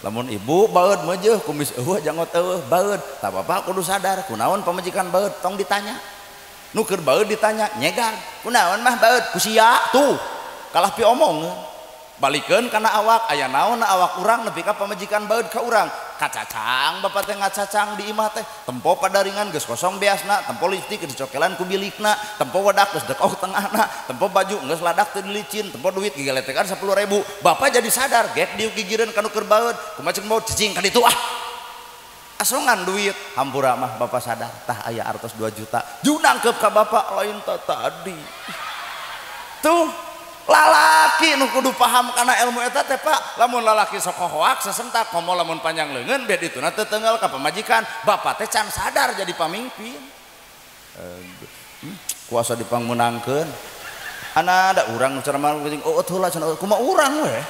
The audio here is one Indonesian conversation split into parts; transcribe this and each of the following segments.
lamun ibu baeud meujeuh kumis eueuh jangot eueuh baeud tah bapak kudu sadar kunaon pamajikan baeud tong ditanya nu keur baeud ditanya nyegar kunaon mah baeud ku sia tuh kalah pi omong balikeun kana awak aya naon awak urang nepi ka pamajikan baeud ka urang kacacang bapak teh ngacacang di imah teh tempo padaringan geus kosong beasna tempo listrik geus dicokelan ku bilikna tempo wadak geus dekok tengahna tempo baju geus ladak teu dilicin tempo duit gigaletekan 10.000 bapak jadi sadar gek diuk gigireun kanu keur baeud kumaha ceuk baeud cicing ka ditu asongan duit hampura mah bapak sadar tah aya artos 2 juta junangkeup ka bapak lain tadi tuh lalaki nu kudu paham kana ilmu eta teh Pak lamun lalaki sok hoak sesentak komo lamun panjang leungeun bed dituna teu teunggal ka pamajikan bapak teh can sadar jadi pamimpin kuasa dipangmenangkeun ana ada urang nu cermal geuning heula cenah kumaha urang we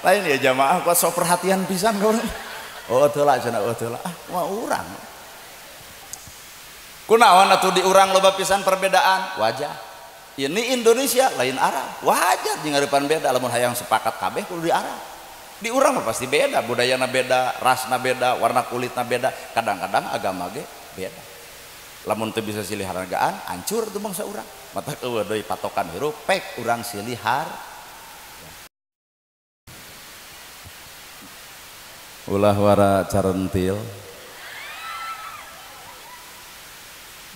lain ya jamaah kuat sok perhatian pisan ka urang heula cenah heula kumaha urang kunaon atuh di urang loba pisan perbedaan wajah ini Indonesia lain Arab wajar jeung ngeurepan beda lamun hayang sepakat kabeh kudu di Arab di urang mah pasti beda budayana beda rasna beda warna kulitna beda kadang-kadang agama ge beda lamun teu bisa silih hargaan hancur tuh bangsa urang mata eueuh deui patokan hirup pek urang silih har ulah wara carentil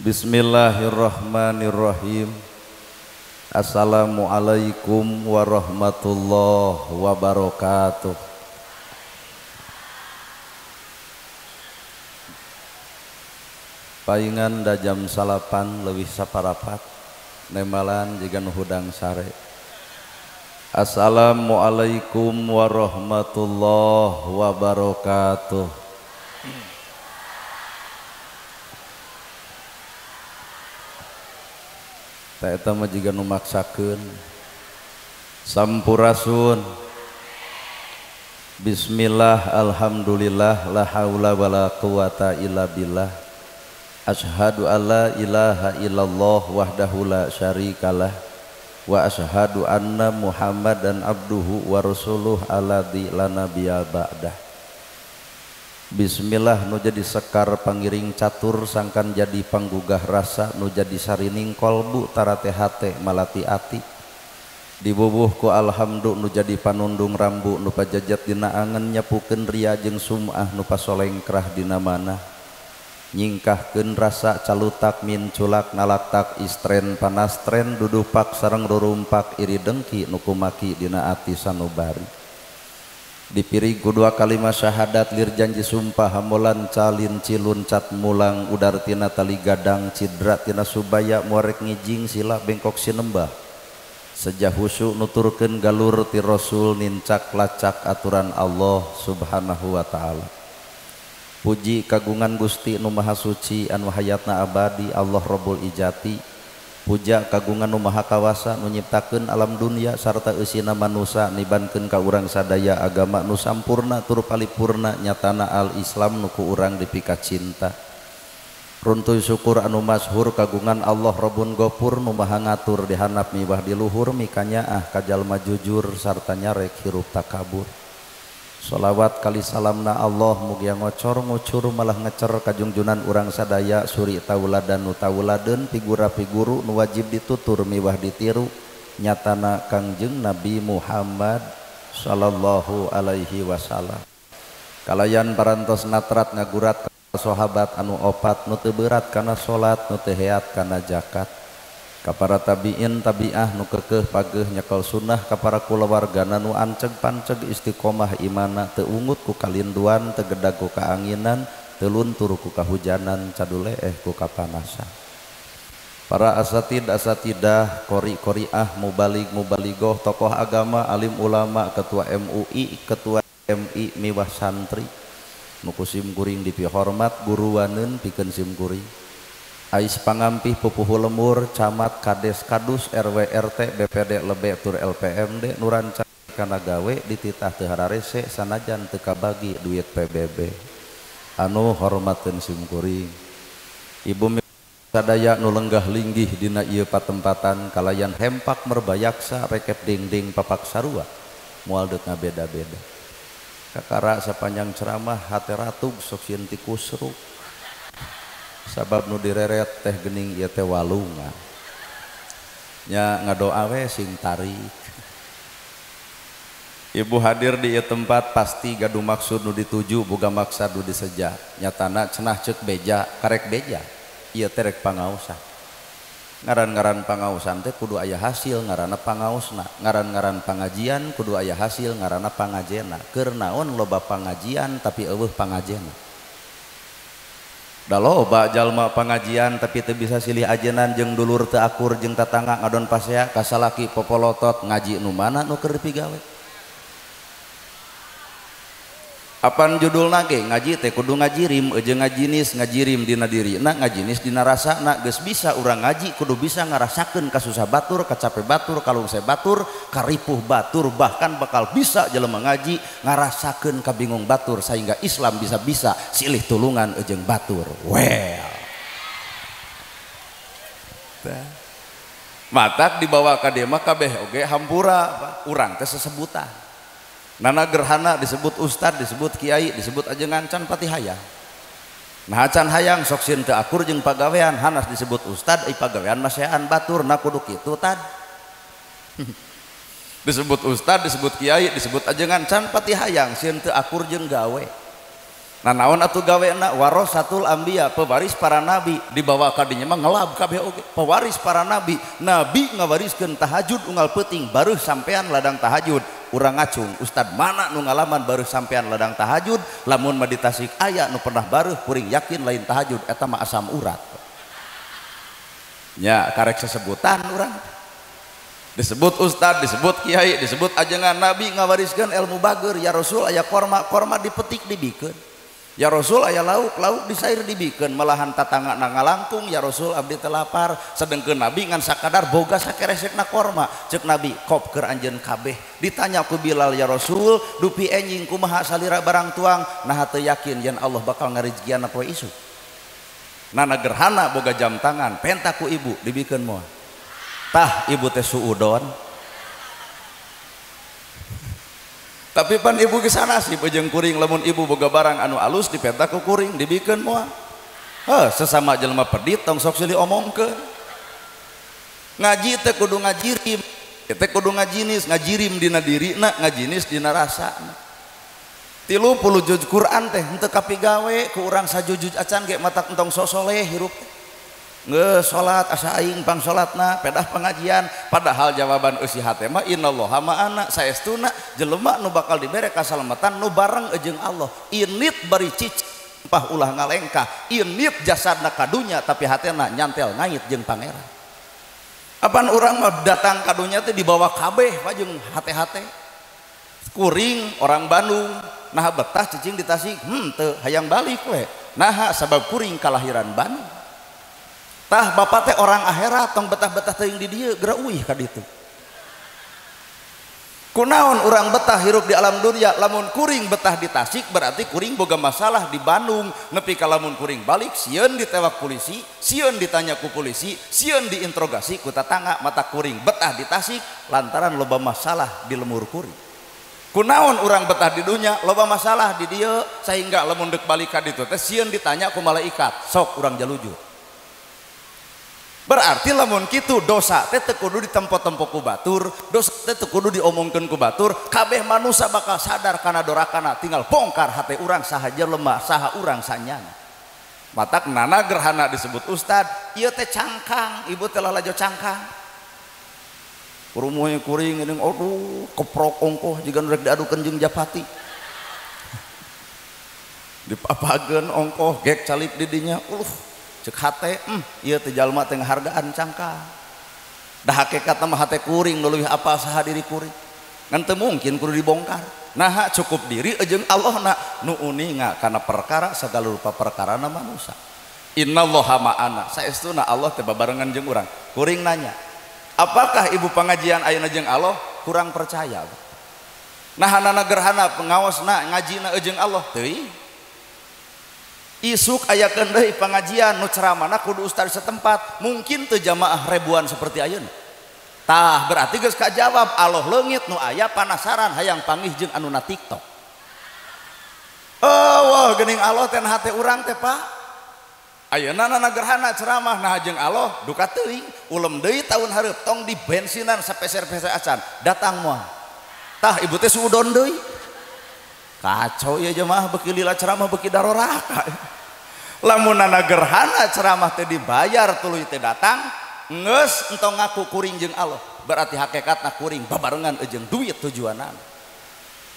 Bismillahirrahmanirrahim. Assalamualaikum warahmatullahi wabarakatuh. Paingan da jam 8 leuwih saparapat nemalan jiga nu hudang sare. Assalamualaikum warahmatullahi wabarakatuh. Ta eta mah jiga nu maksakeun sampurasun bismillah alhamdulillah la haula wala quwata illa billah asyhadu alla ilaha illallah wahdahu la syarikalah wa asyhadu anna muhammadan abduhu wa rasuluh alladzi la nabiyya ba'dah. Bismillah nu jadi sekar pangiring catur sangkan jadi panggugah rasa nu jadi sarining kolbu tarate hate malati ati dibubuh ku alhamdu nu jadi panundung rambu nu pajajat dina angen nyapukeun ria jeung sum'ah nu pasolengkrah dina manah nyingkahkeun rasa calutak min culak nalaktak istren panastren dudupak sareng rurumpak iri dengki nu kumaki dina ati sanubari dipiring kedua kalimat syahadat lir janji sumpah hamolan calin cilun cat mulang udar tina tali gadang cidra tina subaya muarek ngijing sila bengkok sinembah sejah husu nuturkeun galur ti rasul nincak lacak aturan Allah subhanahu wa ta'ala. Puji kagungan Gusti nu maha suci anu hayatna abadi Allah Rabbul Ijati. Puja kagungan nu maha kawasa nu nyiptakeun alam dunia sarta eusina manusia nibankeun ka urang sadaya agama nu sampurna tur paripurna nyatana al Islam nu ku urang dipika cinta. Runtuy syukur anu masyhur kagungan Allah Rabbun Ghafur nu maha ngatur di handap miwah di luhur mikanyaah ka jalma jujur sarta nyarek hirup takabur. Sholawat kali salamna Allah mugia ngocor ngucur malah ngecer kajungjunan urang sadaya suri tauladan nu tauladeun figura-figuru nu wajib ditutur miwah ditiru nyatana Kangjeng Nabi Muhammad sallallahu alaihi wasallam. Kalayan parantos natrat ngagurat ka sahabat anu opat nu teu beurat kana salat nu teu heat kana zakat. Ka para tabiin tabiah nu keukeuh pageuh nyekel sunnah ka para kulawargana nu anceg panceg istiqomah imana teu ungut ku kalinduan teu gedag ku kaanginan teu luntur ku kahujanan cadule ku kapanasan. Para asatidah qori-qoriah mubaligoh tokoh agama alim ulama ketua MUI ketua MI miwah santri nu kusim kuring dipihormat guruwaneun pikeun sim kuring. Ais pangampih pupuh lemur camat kades kadus RW RT BPD lebe tur LPMD nuranca kana gawe dititah teu hararese sanajan teu kabagi duit PBB anu hormateun sim kuring. Ibu sadaya nu lenggah linggih dina ieu patempatan kalayan hempak merbayaksa rekep dingding papak sarua moal deuk ngabeda-beda kakara sapanjang ceramah hate ratug sok sieun ti kusruk sabab nu direret teh geuning ieu teh walungan nya ngadoa we sing tarik. Ibu hadir di ieu tempat pasti gaduh maksud nu dituju boga maksud nu diseja nyatana cenah ceuk beja karek beja ieu teh rek pangaosan ngaran-ngaran pangaosan teh kudu aya hasil ngaranna pangaosna ngaran-ngaran pangajian kudu aya hasil ngaranna pangajena keur naon loba pangajian tapi eueuh pangajena da loba jalma pangajian tapi teu bisa silih ajenan jeung dulur teu akur jeung tatangga ngadon pasea ka salaki popolotot ngaji nu mana nu keur dipigawe. Apaan judulna ge ngaji teh kudu ngajirim jeung ngajinis ngajirim dina dirina ngajinis dina rasana geus bisa urang ngaji kudu bisa ngarasakeun kasusah batur kacape batur kalungse batur karipuh batur bahkan bakal bisa jelema ngaji ngarasakeun kabingung batur sehingga Islam bisa silih tulungan jeung batur well matak dibawa ka dieu mah kabeh oge hampura urang teh sesebutan. Nana gerhana disebut ustad, disebut kiai, disebut ajengan can pati hayang. Nah can hayang sok sieun teu akur jeung pagawean hanas disebut ustad ai pagawean masean batur na kudu kitu tad. Disebut ustad, disebut kiai, disebut ajengan can pati hayang sieun teu akur jeung gawe. Nah naon atuh gawena warasatul anbiya pewaris para nabi dibawa ka dinya mah ngelab kabeh oge pewaris para nabi ngawariskeun tahajud unggal peuting baruh sampean ladang tahajud urang ngacung ustad mana nu ngalaman baruh sampean ladang tahajud lamun meditasi aya nu pernah baruh kuring yakin lain tahajud eta mah asam urat nya karek sesebutan urang disebut ustad disebut kiai disebut ajengan nabi ngawariskeun ilmu bageur ya rasul aya korma dipetik dibikeun ya Rasul aya lauk disair dibikeun malahan tatangga ngalangkung ya Rasul abdi teu lapar sedengkeun Nabi ngan sakadar boga sakeresekna korma ceuk Nabi kop keur anjeun kabeh ditanya ku Bilal ya Rasul dupi enjing kumaha salira barang tuang nah teu yakin yen Allah bakal ngarejegianna poe isuk nana gerhana boga jam tangan penta ku ibu dibikeun moal tah ibu teh suudon tapi pan ibu kesana sih jeung kuring lamun ibu boga barang anu alus dipenta ku kuring dibikeun moal sesama jelema pedit tong sok silih omongkeun ngaji teh kudu ngajirim teh kudu ngajinis ngajirim dina dirina ngajinis dina rasana 30 juz Quran teh henteu kapigawe ku urang sajujud acan ge matak entong sosoleh hirup ngeus salat asa aing pang salatna pedah pengajian padahal jawaban eusi hate mah innallaha ma'ana saestuna jelema nu bakal dibere kasalamatan nu bareng jeung Allah init bari cicing pah ulah ngalengkah init jasadna kadunya tapi hatena nyantel ngait jeung pangeran apaan urang mah datang kadunya teh dibawa kabeh pa jeung hate-hate kuring orang Bandung nah betah cicing di Tasik teu hayang balik we nah sabab kuring kalahiran Bandung tah bapak teh orang akhirat tong betah-betah teuing di dieu geura uih ka ditu kunaon urang betah hirup di alam dunia lamun kuring betah di Tasik berarti kuring boga masalah di Bandung nepi ka lamun kuring balik sieun ditewak polisi sieun ditanya ku polisi sieun diinterogasi ku tatangga mata kuring betah di Tasik lantaran loba masalah di lemur kuring kunaon urang betah di dunia loba masalah di dieu sehingga lamun deuk balik ka ditu teh sieun ditanya ku malaikat sok urang jalujur berarti lamun kitu dosa teh teu kudu ditempo-tempo ku batur dosa teh teu kudu diomongkeun ku batur kabeh manusia bakal sadar kana dorakana tinggal bongkar hate urang saha jelema saha urang sanyana matak nana gerhana disebut ustad ieu teh cangkang ibu teh lalajo cangkang kurumuh kuring geuning aduh keprok ongkoh jiga rek diadukeun jeung japati dipapageun ongkoh gek calip di dinya cek hate ieu teh jalma teh ngahargaan cangkang da hakikat mah hate kuring nu leuwih apal saha diri kuring ngan teu mungkin kudu dibongkar nah cukup diri jeung Allahna nu uninga kana perkara sagala rupa perkarana manusia innallaha ma'ana saestuna Allah teh babarengan jeung urang kuring nanya apakah ibu pengajian ayeuna jeung Allah kurang percaya nah hanana gerhana pengaosna ngajina jeung Allah teuing isuk ayakeun deui pengajian nu ceramana kudu ustaz setempat mungkin teu jamaah ribuan seperti ayeuna tah berarti geus kajawab Allah leungit nu aya panasaran hayang panggih jeung anu na TikTok. Wah geuning Allah teh hate urang teh Pak. Ayeuna na gerhana ceramah nah jeung Allah duka teuing ulem deui tahun hareup tong di bensinan sapeser-peser acan datang moal. Tah ibu teh suudon deui. Kacau ya jemaah beuki lila ceramah beuki daroraka. Lamunana gerhana ceramah teh dibayar tuluy teh datang geus entong ngaku kuring jeung Allah. Berarti hakikatna kuring babarengan jeung duit tujuanan.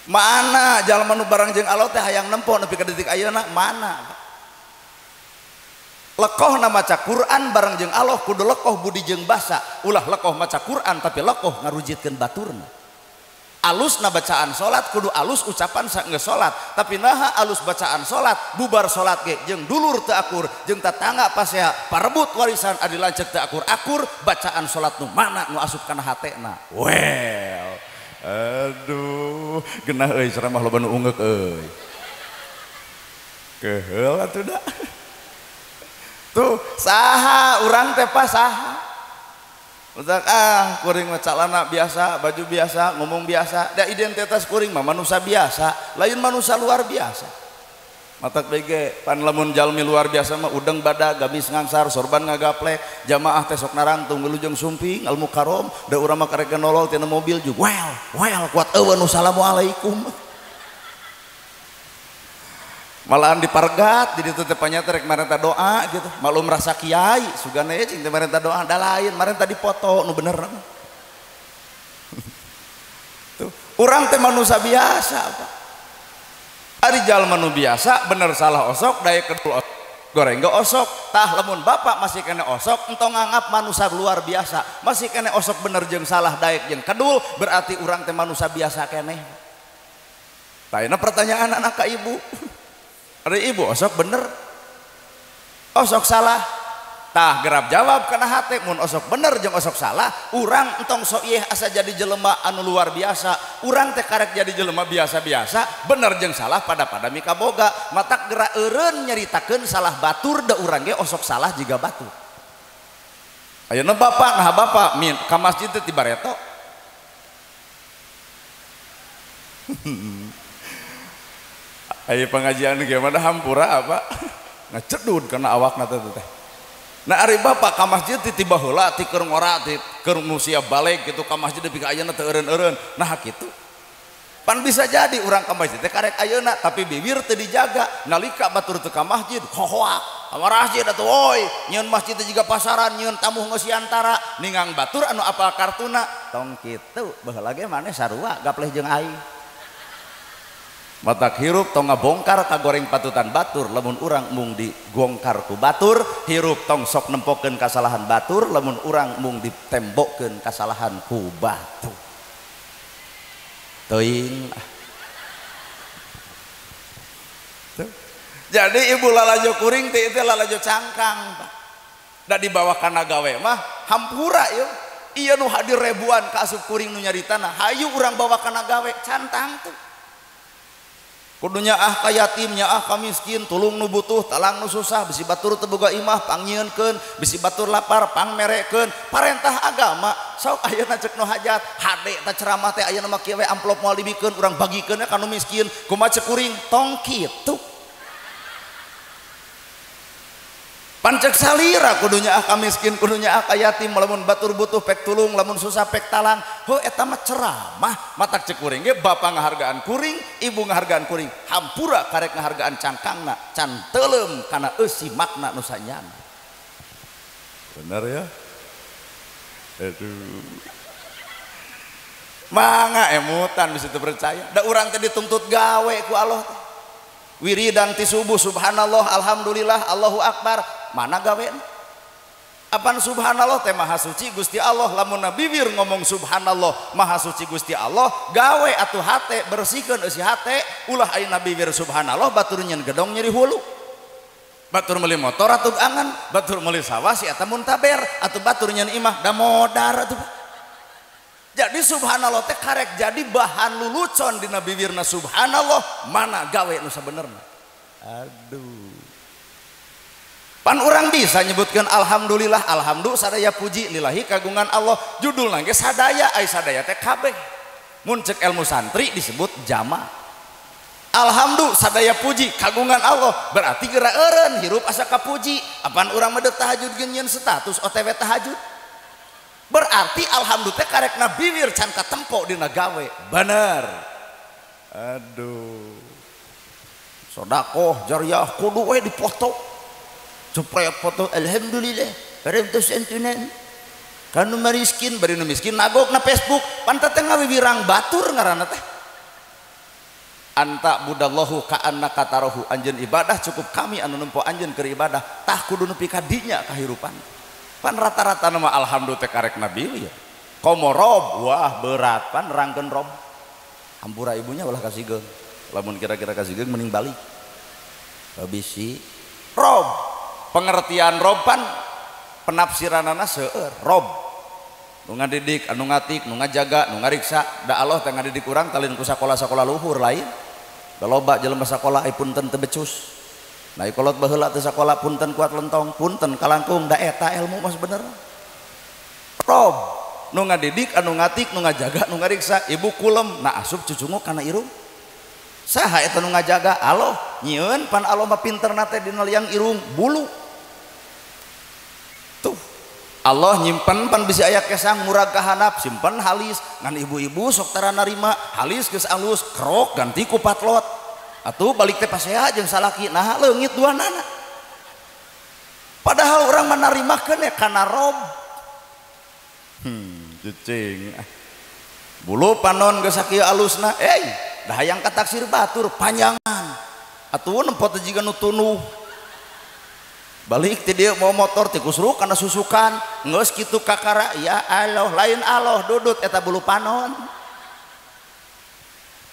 Mana jalma nu bareng jeung Allah teh hayang nempo nepi ka detik ayeuna mana? Lekohna maca Quran bareng jeung Allah kudu lekoh budi jeung basa. Ulah lekoh maca Quran tapi lekoh ngarujitkeun baturna. Alusna bacaan salat kudu alus ucapan saenggeus salat, tapi naha alus bacaan salat bubar salat ge jeung dulur teu akur jeung tatangga pasea parebut warisan adi lanceuk teu akur-akur bacaan salat nu mana nu asup kana hatena. Well. Aduh, genah euy ceramah loba nu ungeuk euy. Keheul atuh da. Tuh, saha urang teh pa saha? Utak kuring mah calana biasa, baju biasa, ngomong biasa. Da identitas kuring mah manusia biasa, lain manusia luar biasa. Matak bege pan lamun jalmi luar biasa mah udeng badag gamis ngangsar sorban ngagaplek jamaah teh sok narantung wilujeng sumping al mukarrom da urang mah karek nolol tina mobil juga well kuat eueuh nu assalamualaikum malahan dipargat jadi teu teh panyata rek marenta doa gitu malum rasa kiai sugana ye cing teh marenta doa da lain marenta dipoto nu bener tuh urang teh manusia biasa Pak. Ari jalma nu biasa bener salah osok daya kedul osok goreng gak osok tah lamun bapak masih kena osok entong nganggap manusia luar biasa masih kena osok bener jeung salah daek jeung kedul berarti urang teh manusia biasa keneh. Tayana pertanyaan anak ka ibu ari ibu osok bener osok salah tah gerab jawab kana hate mun osok bener jeung osok salah urang entong sok ieu asa jadi jelema anu luar biasa urang teh karek jadi jelema biasa-biasa bener jeung salah pada mika boga matak geura eureun nyaritakeun salah batur da urang ge osok salah jiga batur. Ayeuna bapak nah bapak min ka masjid teh ti bareto aya pengajian ge mah hampura apa ngacedud kana awakna teh. Nah ari bapak ka masjid tiba heula ti keur ngora ti keur musia balik gitu ka masjid nepi ka ayeuna teu eureun-eureun nah kitu pan bisa jadi urang ka masjid teh karek ayeuna tapi bibir teu dijaga nalika batur teu ka masjid hohoak amar masjid atuh woi nyieun masjid teh jiga pasaran nyieun tamu ngeusiantara ningang batur anu apal kartuna tong kitu baheula ge maneh sarua gapleh jeung aing matak hirup tong ngabongkar ka goreng patutan batur lamun urang mung digongkar ku batur hirup tong sok nempokeun kasalahan batur lamun urang mung ditembokkeun kasalahan ku batu teuing jadi ibu lalajo kuring teh itu lalajo cangkang da dibawa kana gawe mah hampura yeuh ieu nu hadir ribuan ka asup kuring nu nyaritana hayu urang bawa kana gawe cantang tuh kudunya ka yatimnya ka miskin tulung nu butuh talang nu susah bisi batur teu boga imah pangyieunkeun bisi batur lapar pangmerekeun parentah agama sok ayeuna ceuk nu hajat hade ta ceramah teh ayeuna mah kieu we amplop moal dibikeun urang bagikeun ka nu miskin kumaha ceuk kuring tong kitu pancek salira kudunya ka miskin kudunya ka yatim lamun batur butuh pek tulung lamun susah pek talang heuh eta mah ceramah matak ceuk kuring ge bapa ngahargaan kuring ibu ngahargaan kuring hampura karek ngahargaan cangkangna can teuleum kana eusi makna nu sanyana bener ya aduh mangga emutan bisa teu percaya da urang teh dituntut gawe ku Allah wiridan ti subuh subhanallah alhamdulillah Allahu akbar mana gawe apan subhanallah teh maha suci Gusti Allah lamun bibir ngomong subhanallah maha suci Gusti Allah gawe atuh hate bersihkeun eusi hate ulah ayeuna bibir subhanallah batur nyeun gedong nyeri hulu batur meuli motor atuh angan batur meuli sawah si eta muntaber atuh batur nyeun imah da modar atuh jadi subhanallah teh karek jadi bahan lulucon dina bibirna subhanallah mana gawe nu sabenerna aduh Pan orang bisa nyebutkan alhamdulillah, alhamdulillah sadaya puji lillahi kagungan Allah, judul nangge sadaya, ai sadaya teh kabeh. Mun cek ilmu santri disebut jama. Alhamdulillah sadaya puji kagungan Allah, berarti geura eureun hirup asa kapuji. Apaan urang mah tahajud geun nyeun status OTW tahajud. Berarti alhamdulillah teh karekna bibir can katempo dina gawe. Bener. Aduh. Sodakoh jariyah kudu we dipoto. Supaya foto alhamdulillah bareng tos santunan. Kanu miskin bari nu miskin nagokna Facebook pantat teh ngawirang batur ngaranna teh. Anta budallahu ka annaka tarahu, anjeun ibadah cukup kami anu nempo anjeun keur ibadah tah kudu nepi ka dinya kahirupan. Pan rata-rata nama alhamdulillah teh karek nabi ya. Komo rob wah berat pan rangkeun rob. Hampura ibunya ulah kasigeung. Lamun kira-kira kasigeung mending balik. Babisi rob. Pengertian rob pan penafsiranana seueur rob. Nu ngadidik, anu ngatik, nu ngajaga, nu ngariksa, da Allah teh ngadidik urang talin ku sakola-sakola luhur lain. Da loba jelema sakola ai punten teu becus. Nah ikolot baheula teu sakola punten kuat lentong, punten kalangkung da eta ilmu mas bener. Rob nu ngadidik, anu ngatik, nu ngajaga, nu ngariksa, ibu kulem, nah asup cucungu kana irung. Saha eta nu ngajaga? Allah nyieun pan Allah mah pinterna teh dina liang irung bulu. Tuh Allah nyimpen pan bisa aya kesang murag kahanap simpen halis ngan ibu-ibu sok tara narima halis geus alus krok ganti ku patlot atuh balik teh pasea jeung salaki nah leungit duanana padahal orang menarimakeun ya kana rob cicing bulu panon geus sakieu alusna dah hayang kataksir batur panjangan atuh nempot jiga nu tunuh balik ti dieu mau motor ti kusruk kana susukan geus kitu kakara ya Allah lain Allah dudut eta bulu panon.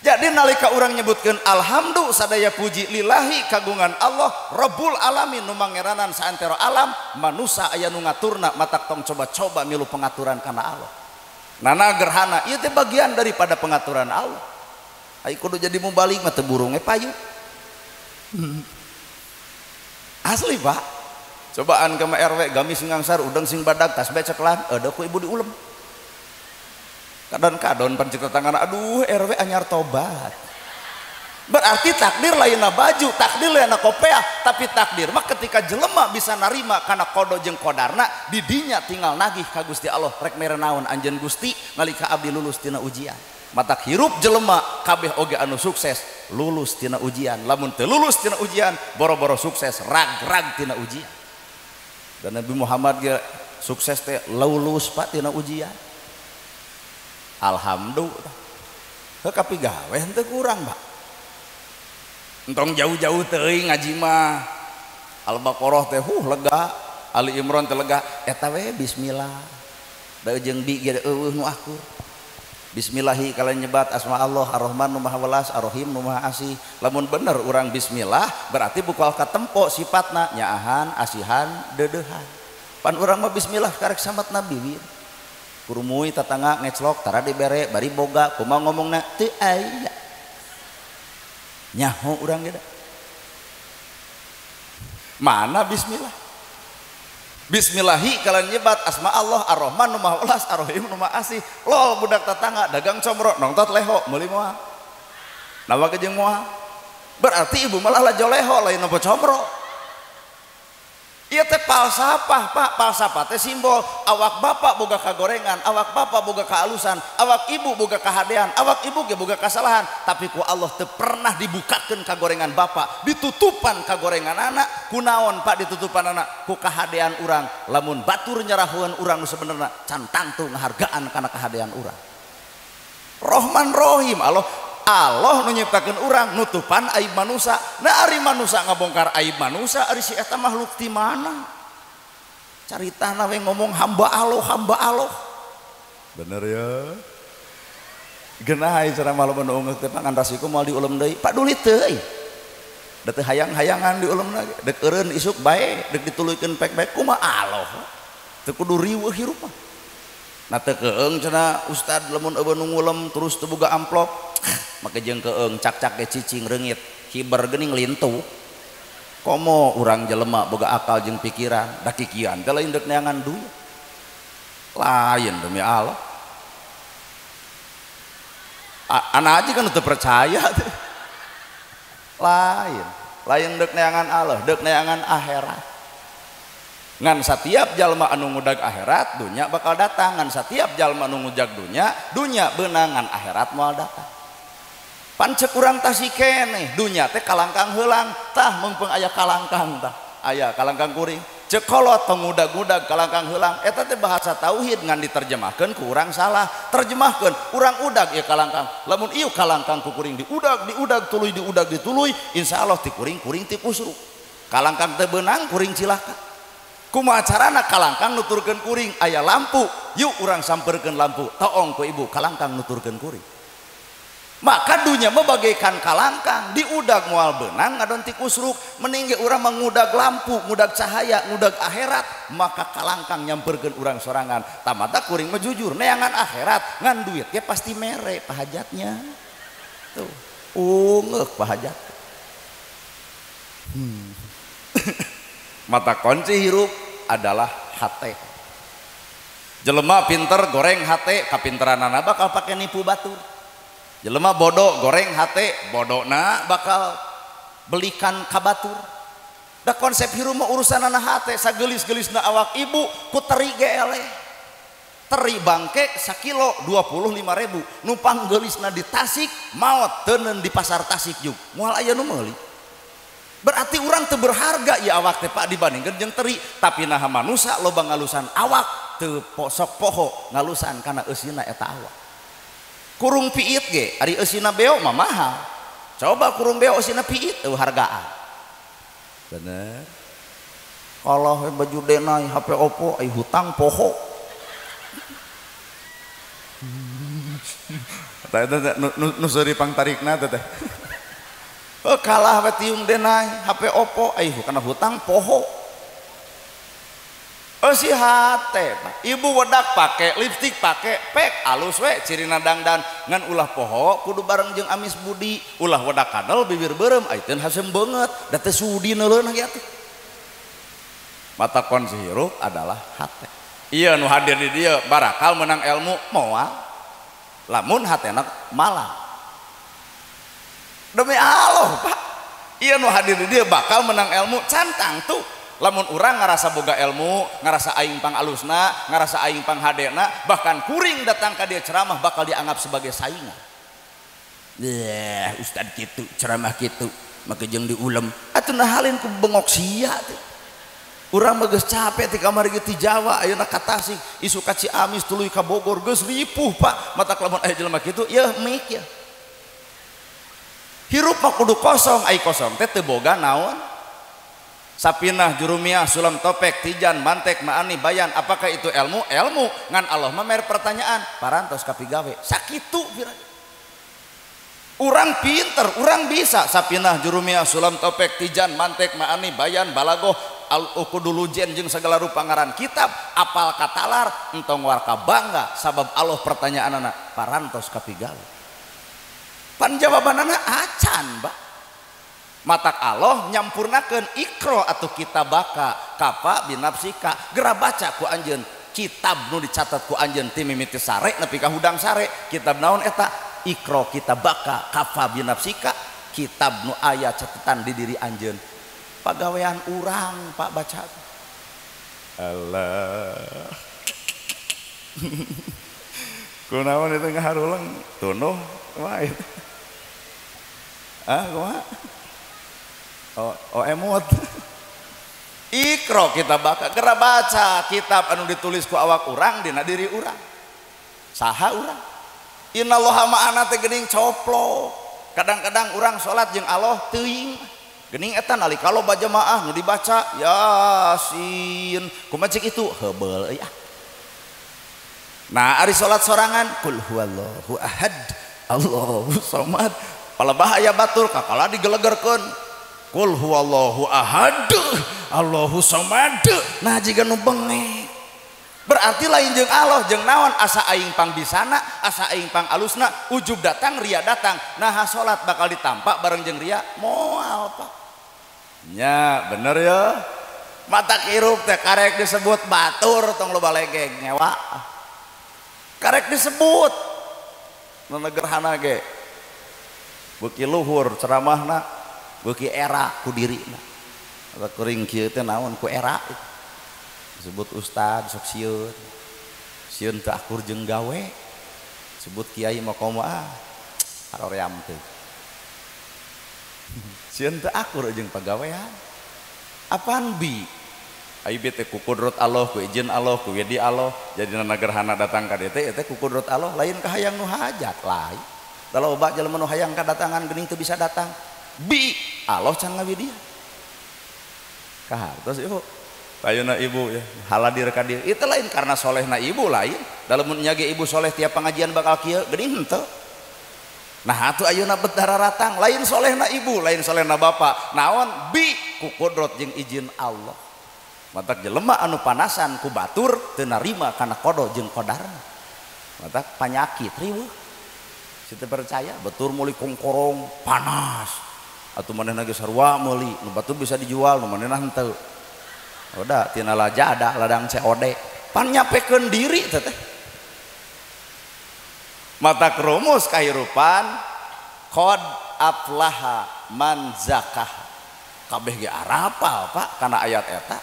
Jadi nalika urang nyebutkeun alhamdulillah sadaya puji lillahi kagungan Allah Rabbul alamin nu mangeranan saantero alam manusia aya nu ngaturna matak tong coba-coba milu pengaturan kana Allah. Nana gerhana ieu teh bagian daripada pengaturan Allah. Ai kudu jadi mubalik mah teu burung payu. Asli Pak. Cobaan ke RW gamis ngangsar udang sing badak tas beceklan ada ku ibu diulem kadon-kadon pancita tangan aduh RW anyar tobat berarti takdir lainna baju takdir lainna kopeah tapi takdir mah ketika jelema bisa narima kana kodo jeung kodarna didinya tinggal nagih ka Gusti Allah rek mere naon anjeun Gusti nalika abdi lulus tina ujian matak hirup jelema kabeh oge anu sukses lulus tina ujian lamun teu lulus tina ujian boro-boro sukses rag-rag tina ujian. Dan Nabi Muhammad ge sukses teh lulus Pak tina ujian. Alhamdulillah. Heuh kapigawe henteu kurang Pak. Entong jauh-jauh teuing ngaji mah. Al-Baqarah teh lega, Ali Imran teh lega, eta we bismillah. Da jeung bi ge eueuh nu akur. Bismillahi kalian nyebat asma Allah Ar-Rahman nu Maha Welas Ar-Rahim nu Maha Asih. Lamun bener urang bismillah berarti bukal katempo sifatna nyaahan, asihan, deudeuhan. Pan urang mah bismillah karek sambat Nabi wir. Kurumuy tatangga ngeclok tara dibere bari boga kumaha ngomongna teu aya. Nyaho urang ge da. Mana bismillah? Bismillahi kalian nyebat asma Allah Ar-Rahman nu Maha Welas Ar-Rahim nu Maha Asih. Lol budak tetangga dagang comro nongtot leho meuli moal. Nawa jeung moal. Berarti ibu malah lajo leho lain nopo comro. Ieu teh falsafah Pak, falsafah teh simbol awak bapak boga kagorengan, awak bapak boga kaalusan, awak ibu boga kahadean, awak ibu ge boga kasalahan, tapi ku Allah teu pernah dibukakeun kagorengan bapak, ditutupan kagorengan anak, kunaon Pak ditutupan anak ku kahadean urang, lamun batur nyarahuan urang nu sebenarnya can tangtu ngahargaan kana kahadean urang. Rahman Rahim Allah nu nyiptakeun urang nutupan aib manusia. Nah ari manusia ngabongkar aib manusia ari si eta makhluk ti mana? Caritana we ngomong hamba Allah. Bener ya. Geunah ai cara malu meungeuk teh pangandasiku moal diulem deui. Pak duli teu euy. Da teu hayang-hayangan diulemna ge. Dek eureun isuk bae, dek dituluykeun pek-pek kumaha Allah. Teu kudu riweuh hirup mah. Nah teu keung cenah ustad lamun eueuh nu ngulem terus teu boga amplop. Maka jeung keung cak-cak ge cicing reungit hiber geuning lintu komo urang jelema boga akal jeung pikiran da kikian teh lain deuk neangan duit lain demi Allah anak aja kan teu percaya teh lain deuk neangan Allah deuk neangan akhirat ngan setiap jalma anu ngudag akhirat dunya bakal datang ngan setiap jalma anu ngujag dunya beunangan akhirat moal datang pan ceuk urang tah sikene dunya teh kalangkang heulang tah mumpung aya kalangkang tah aya kalangkang kuring ceuk kolot pengudag-udag kalangkang heulang eta teh bahasa tauhid ngan diterjemahkeun ku urang salah terjemahkeun urang udag ieu kalangkang lamun ieu kalangkang ku kuring diudag tuluy diudag dituluy insyaallah ti kuring ti kusruk kalangkang teh beunang kuring cilaka kumaha carana kalangkang nuturkeun kuring aya lampu yuk urang sampeurkeun lampu toong ku ibu kalangkang nuturkeun kuring maka dunya mah bagaikan kalangkang diudag moal beunang ngadon ti kusruk mending ge urang mengudag lampu ngudag cahaya ngudag akhirat maka kalangkang nyampeurkeun urang sorangan tamata kuring mah jujur neangan akhirat ngan duit ge pasti mere pahajatnya tuh ungeuk pahajat mata kunci hirup adalah hate jelema pinter goreng hate kapinteranana bakal pake nipu batur jelema bodoh goreng hate bodona bakal belikan kabatur da konsep hirup mah urusanana hate sagelis-gelisna awak ibu ku teri ge eleh teri bangke sakilo 25.000 numpang gelisna di Tasik maot teuneun di pasar Tasik juk moal aya nu meuli berarti orang teu berharga ya awak teh Pak dibandingkeun jeung teri tapi naha manusia loba ngalusan awak teu sok poho ngalusan kana eusina eta awak kurung piit ge ari eusina beo mah mahal coba kurung beo eusina piit eueuh hargaan bener kalau baju denai HP Oppo ai hutang poho tah nu seuri pangtarikna teh kalah tiung denai HP Oppo karena hutang poho si hate ibu wedak pake lipstik pake pek alus we cirina dangdan ngan ulah poho kudu bareng jeung amis budi ulah wedak kadal bibir beureum ayeuna hasem beungeut da teh sudi neuleun ge atuh mata kunci hirup adalah hate iya nu hadir di dieu barakal menang ilmu moal lamun hatena malah demi Allah Pak iya nu hadir di dia bakal menang ilmu cantang tuh lamun urang ngarasa boga ilmu ngarasa aing pang alusna ngarasa aing pang hadena bahkan kuring datang ka dia ceramah bakal dianggap sebagai saingan ustad kitu ceramah kitu make jeung diulem atuh nahalin ku bengok sia teh urang mah geus capek ti kamari ge ti Jawa ayeuna ka Tasik isu ka Ciamis tuluy ka Bogor geus ripuh Pak mata lamun aya jelema kitu yeuh mik ya hirup mah kudu kosong ai kosong teh teu boga naon sapinah jurumiyah sulam topek tijan mantek maani bayan apakah itu ilmu ngan Allah mah mere pertanyaan parantos ka pigawe sakitu urang pinter urang bisa sapinah jurumiyah sulam topek tijan mantek maani bayan balagoh al ukudulu jen jeung segala rupa ngaran kitab apal katalar entong warka bangga sabab Allah pertanyaanana parantos ka pigawe pan jawabanana acan Mbak matak Allah nyampurnakeun ikro atau kitabaka kapa binafsika gera baca ku anjeun kitab nu dicatat ku anjeun ti mimiti sare nepi ka hudang sare kitab naon eta ikro kitabaka kapa binafsika kitab nu aya catatan di diri anjeun pagawean urang Pak baca Allah kunaon itu ngaharulang tunuh wah itu kumaha emot ikro kita gera baca kitab anu ditulis ku awak urang dina diri urang saha urang innallaha ma'ana teh geuning coplok kadang-kadang urang salat jeung Allah teuing geuning eta nalika loba jamaah nu dibaca Yasin kumaha cik itu heubeul euy nah ari salat sorangan qul huwallahu ahad Allahu samad pala bahaya batul kakala digelegerkeun qul huwallahu ahad Allahu samad nah jiga nu bengek berarti lain jeung Allah jeung naon asa aing pang bisana asa aing pang alusna ujub datang ria datang nah salat bakal ditampak bareng jeung ria moal Pak nya bener ya mata kirup teh karek disebut batur tong loba legeng nyewa karek disebut negerhana ge beuki luhur ceramahna beuki era ku dirina eta kuring kieu teh naon ku era disebut ustad sok sieun teu akur jeung gawe disebut kiai mah komaha haroream teh sieun teu akur jeung pagawean apaan bi ai teh ku kudrat Allah ku izin Allah ku wedi Allah jadi nagerhana datang ka dieu teh ku kudrat Allah lain ka hayang nu hajat lain da loba jelema nu hayang kadatangan geuning teu bisa datang bi Allah can ngawidian kahartos ibu ayeuna ibu ya haladir ka dieu itu lain karena solehna ibu lain dalam nyage ibu soleh tiap pengajian bakal kieu geuning henteu nah atuh ayeuna bet dararatang lain solehna ibu lain solehna bapa naon bi ku kodrot jeung izin Allah matak jelema anu panasan ku batur teu narima kana kodo jeung kodarna matak panyakit riweuh situ percaya batur meuli kongkorong panas atuh manehna ge sarua meuli nu batur bisa dijual nu manehna henteu oda tina laja ada ladang COD pan nyapekeun diri teh mata rumus kahirupan qad aflaha man zakah kabeh ge arapal Pak kana ayat eta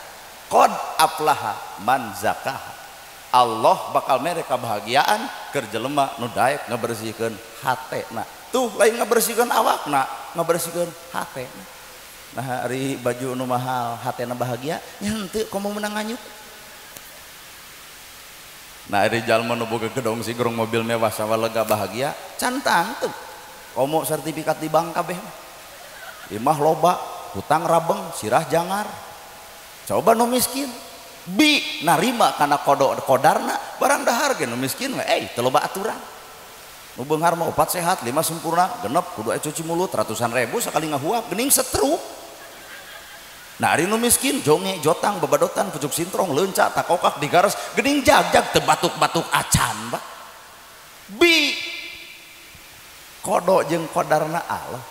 qad aflaha man zakah Allah bakal mere kebahagiaan keur jelema nu daek ngabersihkeun hatena tuh lain ngabersihkeun awakna ngabersihkeun hatena nah ari baju nu mahal hatena bahagia nya henteu komo meunang nganyuk nah ari jalma nu boga gedong sigrong mobil mewah sawalega bahagia cantang tuh komo sertifikat di bank kabeh imah loba hutang rabeng sirah jangar coba nu miskin bi narima karena kodarna barang dahar ge nu miskin we teu loba aturan nu beunghar mah 4 sehat 5 sempurna genep kudu cuci mulut ratusan ribu sakali ngahuap geuning setruk nah ari nu miskin jonge jotang babadotan pucuk sintrong leunca takokak digares geuning jagjag teu batuk-batuk acan Pak bi kodo jeung kodarna Allah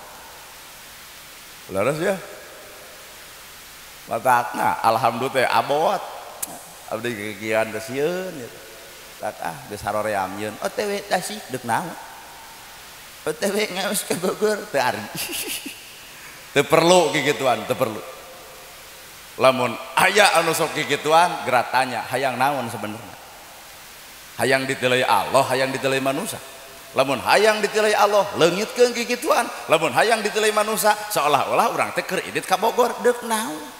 laras ya matakna alhamdulillah abot abdi kegiatan teh sieun tak geus haroream yeun OTW tah sih deuk naon OTW ngaos ka Bogor teu ari teu perlu kigituan teu perlu lamun aya anu sok kigituan geura tanya hayang naon sebenarnya hayang ditelei Allah hayang ditelei manusia lamun hayang ditelei Allah leungitkeun kigituan lamun hayang ditelei manusia seolah-olah urang teh keur idit ka Bogor deuk naon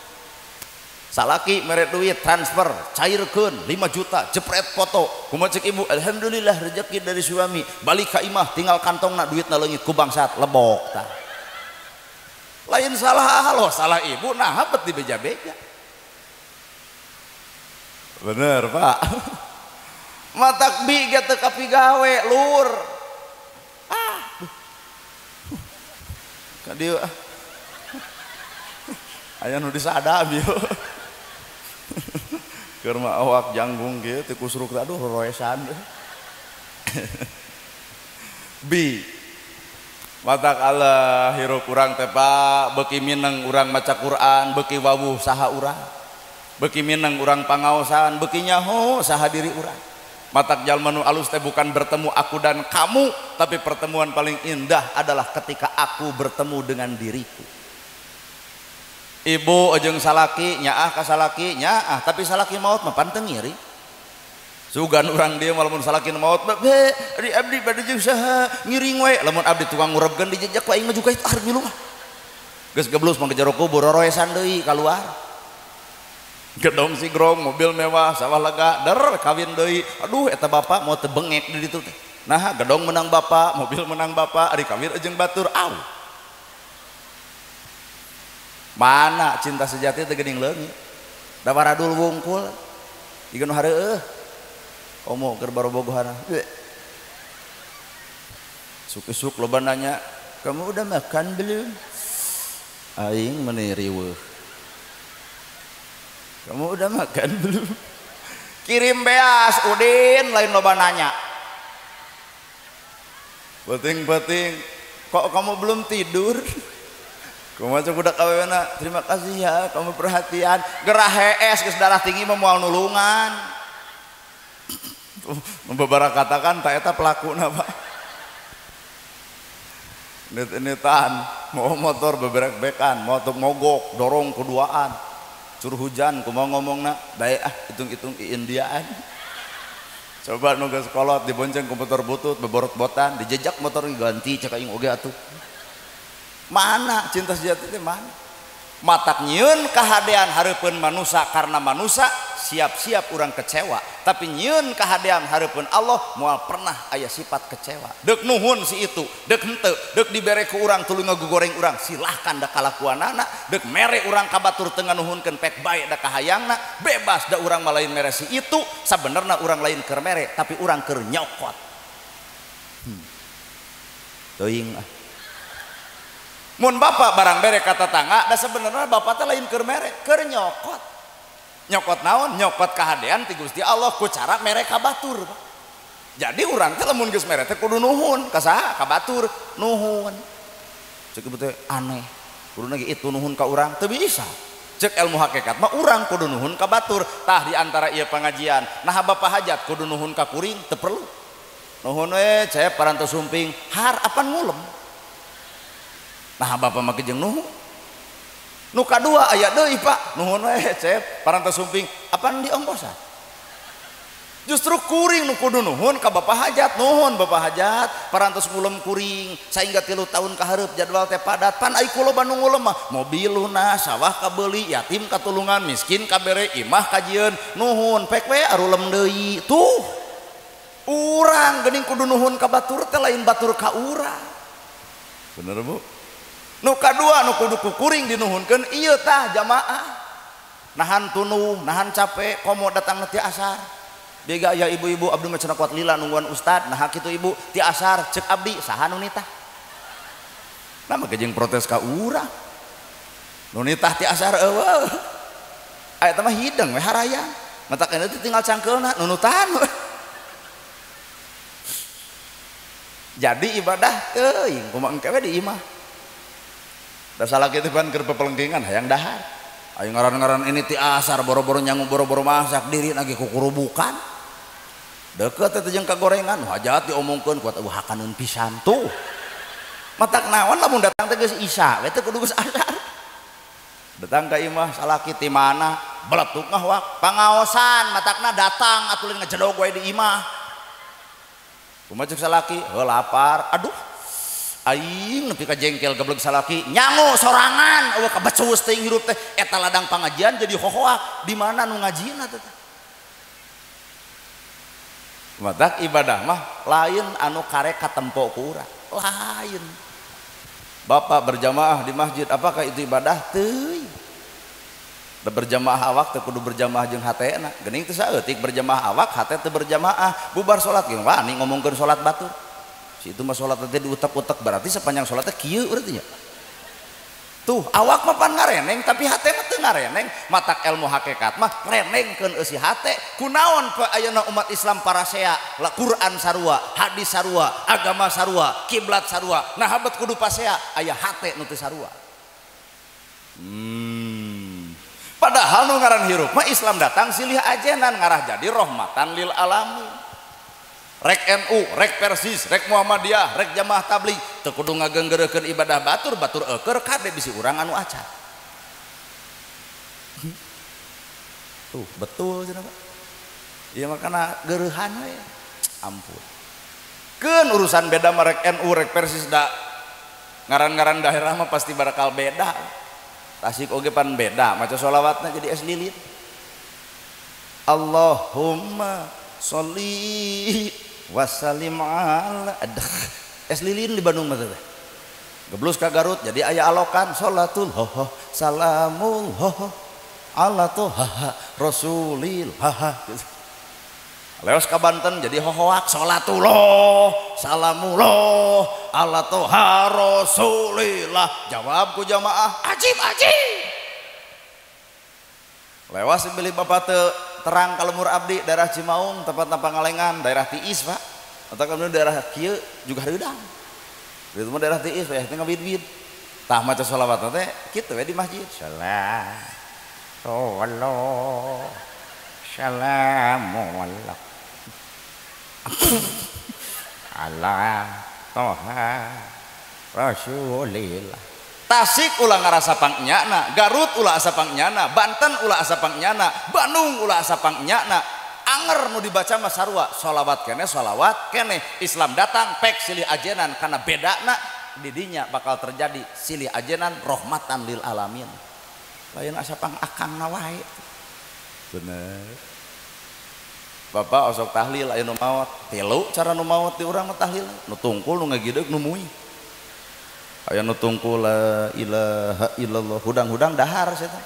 salaki mere duit transfer cairkeun 5 juta jepret foto kumaha ceuk ibu alhamdulillah rezeki dari suami balik ka imah tinggal kantongna duitna leungit ku bangsat lebok tah lain salah Allah salah ibu nah bet dibeja-beja bener Pak matak bi ge teu kapigawe lur ka dieu aya nu disadap ieu keur mah awak janggung kieu teu kusruk aduh roesan bi matak Allah hirup urang teh Pak beuki mineng urang maca Quran beuki wawuh saha urang beuki mineng urang pangaosan beuki nyaho saha diri urang matak jalma nu alus teh bukan bertemu aku dan kamu tapi pertemuan paling indah adalah ketika aku bertemu dengan diriku ibu jeung salaki nyaah ka salaki nyaah tapi salaki maot mah pan teu ngiri sugan urang dieu lamun salaki maot be ari abdi bade jeung saha ngiring we lamun abdi tukang ngurebkeun di jejak ku aing mah juga itu arep milu mah geus geblus mah ke jero kubur roroesan deui kaluar gedong sigrong mobil mewah sawah lega der kawin deui aduh eta bapak mau teu bengek di ditu teh nah gedong menang bapak mobil menang bapak ari kawin jeung batur au mana cinta sejati teh geuning leungit da waradul wungkul jiga nu hareueuh komo keur barobogohana suk-suk loba nanya kamu udah makan belum aing meuni riweuh kamu udah makan belum kirim beas udin lain loba nanya penting kok kamu belum tidur Kumaha budak awewena, terima kasih ya kamu perhatian. Gerah hees geus darah tinggi mah moal nulungan. Membabara katakan tak eta pelakuna Pak. Net-netan mau motor beberek-bekan, motor mogok, dorong keduaan. Curah hujan kumaha ngomongna, bae hitung-hitung Indiaan. Coba nu geus kolot dibonceng ku motor butut beborot-botan, dijejak motor ganti cek aing oge atuh. Mana cinta sejati teh mana? Matak nyieun kahadean hareupeun manusia karena manusia siap-siap urang kecewa, tapi nyieun kahadean hareupeun Allah moal pernah aya sifat kecewa. Deuk nuhun si itu, deuk henteu, deuk dibere ku urang tuluy ngagogoreng urang, silahkan da kalakuanana, deuk mere urang ka batur teu nganuhunkeun pek bae da kahayangna, bebas da urang malain mere si itu, sabenerna urang lain keur mere, tapi urang keur nyokot. Teuing mun bapak barang bere kata tangga, da sebenarnya bapak teh lain keur mere, keur nyokot. Nyokot naon? Nyokot kahadean ti Gusti Allah ku cara mere ka batur. Jadi urang teh lamun geus mere teh kudu nuhun ka saha? Ka batur, nuhun. Ceuk ieu teh aneh. Kuduna ge itu nuhun ka urang teu bisa. Cek ilmu hakikat mah urang kudu nuhun ka batur. Tah di antara ieu pengajian, nah bapak hajat kudu nuhun ka kuring teu perlu. Nuhun we cep parantos sumping, har apan ngulem. Nah bapak mah jeung nuhun. Nu kadua aya deui Pak, nuhun we cep parantos sumping apan diongkosan. Justru kuring nu kudu nuhun ka bapak hajat, nuhun bapak hajat parantos ngulem kuring saingga 3 tahun ka hareup jadwal teh padat. Pan ai kula Bandung ngulem mah mobil lunas, sawah kabeuli, yatim katulungan, miskin kabere, imah kajieun, nuhun pek we arulem deui. Tuh urang geuning kudu nuhun ka batur teh lain batur ka urang. Bener Bu? Nu kadua nu kudu kuring dinuhunkeun ieu tah jamaah. Nahan tunuh, nahan capek, komo datang ti asar. Bega aya ibu-ibu abdi mah cenah kuat lila nungguan ustad, nah kitu ibu ti asar ceuk abdi saha nu nitah. Nah mah jeung protes ka urang. Nu nitah ti asar eueuh. Aya teh mah hideng we harayang. Matak anu teh tinggal cangkeulna nunutan. Jadi ibadah teuing kumaha engke we di imah. Da salah kitu pan keur pepelengkingan hayang dahar. Aya ngaran-ngaran ini ti asar boro-boro nyangu boro-boro masak diri lagi kukurubukan. Deukeut teh jeung kagorengan hajat diomongkeun kuat hakaneun pisan tuh. Matak naon lamun datang teh geus isya, we teh kudu geus asar. Datang ka imah salaki ti mana? Beletuk ngahwak pangaosan matakna datang atuh lain ngajedog we di imah. Kumaha ceuk salaki? Heuh lapar. Aduh aing nepi ka jengkel geblek salaki nyangu sorangan eueuh kabecus teuing hirup teh eta ladang pangajian jadi hohoak di mana nu ngajina teh. Matak ibadah mah lain anu karek katempo ku urang, lain. Bapak berjamaah di masjid apakah itu ibadah? Teuing. Da berjamaah awak teh kudu berjamaah jeung hatena. Geuning teh saeutik berjamaah awak hate teu berjamaah. Bubar salat ge wani ngomongkeun salat batur. Itu mah sholat teh diutak-utak berarti sepanjang sholat teh kieu berarti nya. Tuh awak mah pan ngareneng tapi hate mah teu ngareneng. Matak ilmu hakikat mah renengkeun eusi hate. Kunaon ayeuna umat Islam parasea la Quran sarua, hadis sarua, agama sarua, kiblat sarua. Nah habat kudu pasea aya hate nu teu sarua. Padahal nu ngaran hirup mah Islam datang silih ajenan ngarah jadi rahmatan lil alamin. Rek NU, rek Persis, rek Muhammadiyah, rek Jamaah Tabligh teu kudu ngagenggeureukeun ibadah batur euker kade bisi urang anu acan. Tuh betul cenah Pak. Ieu mah kana geureuhan we. Ampun. Keun urusan beda mah rek NU, rek Persis da ngaran-ngaran daerah mah pasti barakal beda. Tasik oge pan beda, maca sholawatna jadi es lilin. Allahumma sholli wasalim ala es lilin di Bandung mah teh geblus ka Garut jadi aya alokan sholatul hoho salamul hoho ala toha rasulil haha leos ka Banten jadi hohoak sholatullah salamullah ala toha rasulillah jawab ku jamaah ajib lewas pilih bapak teu terang kalau mur abdi daerah Cimaung tempat Pangalengan daerah Tiis Pak atau kemudian daerah kieu juga hareudang itu mah daerah Tiis ya teh ngabid-bid tah maca sholawat teh kitu we di masjid. Sallallahu salamu ala toha rasulillah. Tasik ulah ngarasa pangnyana, Garut ulah asa pangnyana, Banten ulah asa pangnyana, Bandung ulah asa pangnyana. Anger nu dibaca mah sarua sholawat kene Islam datang pek silih ajenan karena bedana didinya bakal terjadi silih ajenan rahmatan lil alamin. Lain asa pang akangna wae. Bener. Bapak osok tahlil aya nu maot, tilu cara nu maot di urang mah tahlil, nu tungkul nu ngagideug nu muih. Aya nu tungkul la ilaha illallah hudang-hudang dahar setan.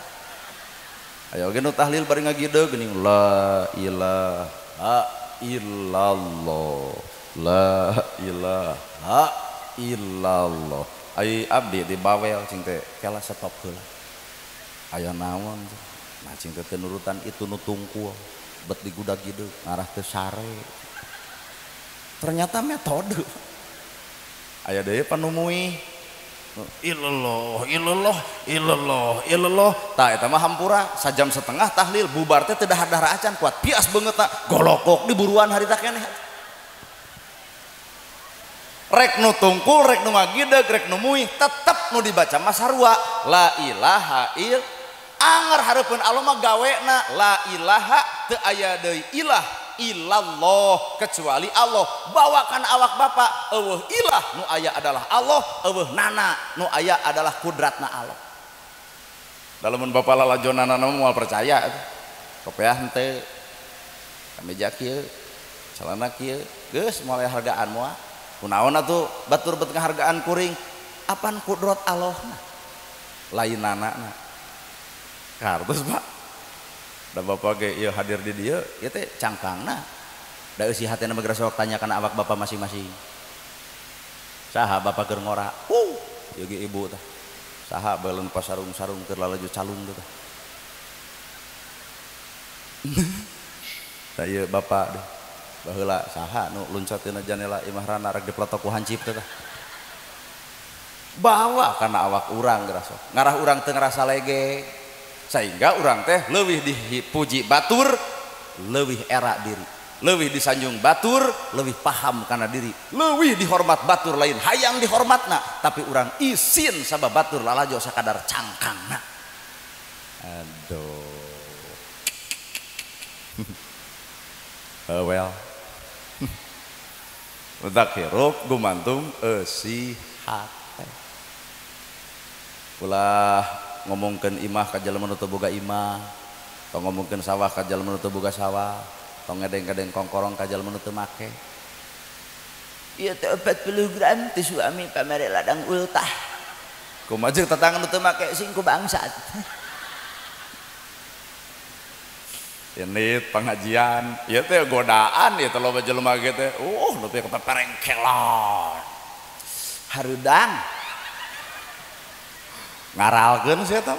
Aya oge nu tahlil bari ngagideug geuning la ilaha illallah. La ilaha illallah. Ai abdi di bawel cing teh kela stop heula. Aya naon? Nah cing teh nurutan itu nu tungkul bet digudag gideug ngarah teu sare. Ternyata metode. Aya deui panumuih illallah illallah illallah illallah tah eta mah hampura sajam setengah tahlil bubar teh teu dahar-dahar acan kuat pias beungeutna golokok di buruan harita keneh rek nu tungkul rek nu ngagideug rek nu muih tetep nu dibaca mah sarua la ilaha il anger hareupeun Allah mah gawena la ilaha teu aya deui ilah illallah kecuali Allah. Bawakan awak bapak eueuh ilah nu aya adalah Allah, eueuh nana nu aya adalah kudratna Allah. Dalamun bapak lalajonana moal percaya kopiah henteu kameja kieu celana kieu geus moal hargaan moal kunaon atuh batur bet ngahargaan kuring apan kudrat Allahna lain nanana kartos Pak. Da bapak ge ieu hadir di dieu ieu teh cangkangna da eusi hatena mah geus sok tanyakan awak bapak masing-masing. Saha bapak keur ngora? Ieu ge ibu tah. Saha beuleung pasarung-sarung keur lalaju calung teh. Tah ieu bapak deh. Baheula saha nu luncateuna janela imah rana rek diplotok ku hancip teh. Bawa kana awak urang geus sok. Ngarah urang teu ngarasa lege. Sehingga orang teh leuwih dipuji batur leuwih era diri leuwih disanjung batur leuwih paham kana diri leuwih dihormat batur lain hayang dihormatna tapi orang isin sabab batur lalajo sakadar cangkangna aduh well utak hirup gumantung eusihat ulah ngomongkeun imah ka jalma nu teu boga imah, tong ngomongkeun sawah ka jalma nu teu boga sawah, tong ngedeng-ngedeng kongkorong ka jalma nu teu make. Ieu teh 40 gram ti suami pamere ladang ultah. Kumaha jeung tetangga nu teu make sing ku bangsat. Ini pengajian, ieu teh godaan ieu teh loba jelema ge teh. Nu teh kata perengkelan. Harudang ngaralkeun sia eta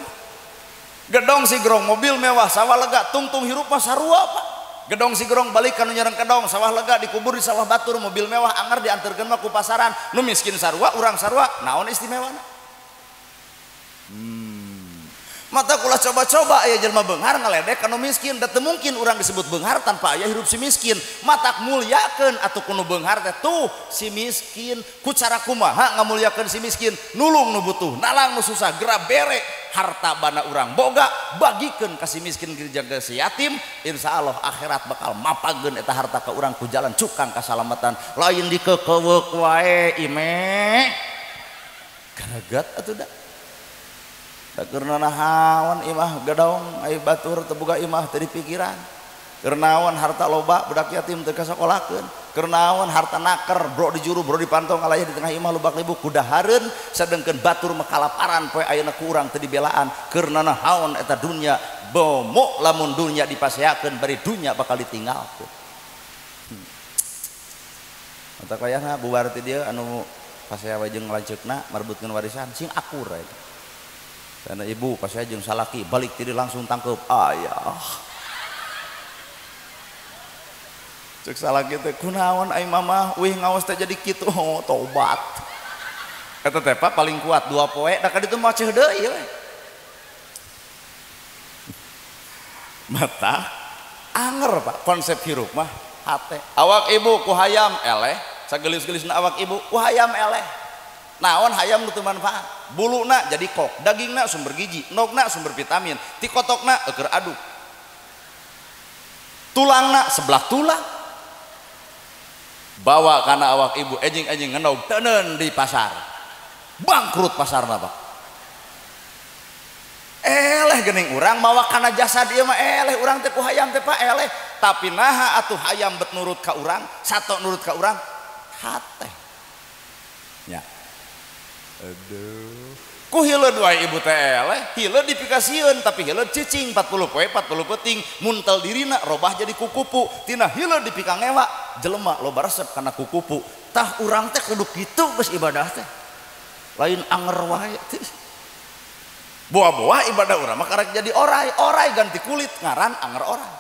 gedong si gerong mobil mewah sawah lega tungtung hirup mah sarua Pak gedong si gerong balik ka nu nyereng kedong sawah lega dikubur di sawah batur mobil mewah anger dianterkeun mah ku pasaran nu miskin sarua urang sarua naon istimewana mata kula coba-coba aya jelema beunghar ngaledek anu miskin da teu mungkin urang disebut beunghar tanpa aya hirup si miskin matak mulyakeun atuh kuno beunghar teh tuh si miskin ku cara kumaha ngamulyakeun si miskin nulung nu butuh nalang nu susah geura bere harta bana urang boga bagikeun ka si miskin jaga si yatim insyaallah akhirat bakal mapageun eta harta ka urang ku jalan cukang kasalamatan lain dikekeuweuk wae ime garagat atuh da karena nahawan imah gedong ai batur teu boga imah teu dipikiran kernaon harta loba budak yatim teu kasakolakeun kernaon harta naker bro di juru bro di pantong alaya di tengah imah lubak libu kudahareun sedengkeun batur mah kalaparan poe ayeuna ku urang teu dibelaan keurna nahaon eta dunya bomo lamun dunya dipaseakeun bari dunya bakal ditinggalkeun eta kayana bubar ti dieu anu pasea we jeung lanceukna marbutkeun warisan sing akur eta karena ibu pas saya jeung salaki balik tiri langsung tangkep ayah cek salaki teh kunaon ai mama wih ngaos teh jadi kitu tobat eta teh Pak paling kuat 2 poe da ka ditu mah ceuh deui we. Mata anger Pak konsep hirup mah hate. Awak ibu ku hayam eleh, sagelis-gelisna awak ibu ku hayam eleh. Naon hayam nu teu manfaat. Buluna jadi kok, dagingna sumber gizi, nogna sumber vitamin, ti kotokna eukeur aduk. Tulangna sebelah tulang. Bawa kana awak ibu enjing-enjing ngenog teuneun di pasar. Bangkrut pasarna Pak. Eleh geuning urang mawa kana jasa dieu mah eleh urang teh ku hayam teh Pak eleh. Tapi naha atuh hayam bet nurut ka urang, sato nurut ka urang hate. Nya. Aduh. Ku hileud wae ibu teh eleh, hileud dipikasieun tapi hileud cicing 40 poe 40 peuting muntel dirina robah jadi kukupu. Tina hileud dipika ngewa, jelema loba resep kana kukupu. Tah urang teh kudu kitu geus ibadah teh. Lain anger wae teh. Boa-boa ibadah urang mah karek jadi oray, oray ganti kulit ngaran anger oray.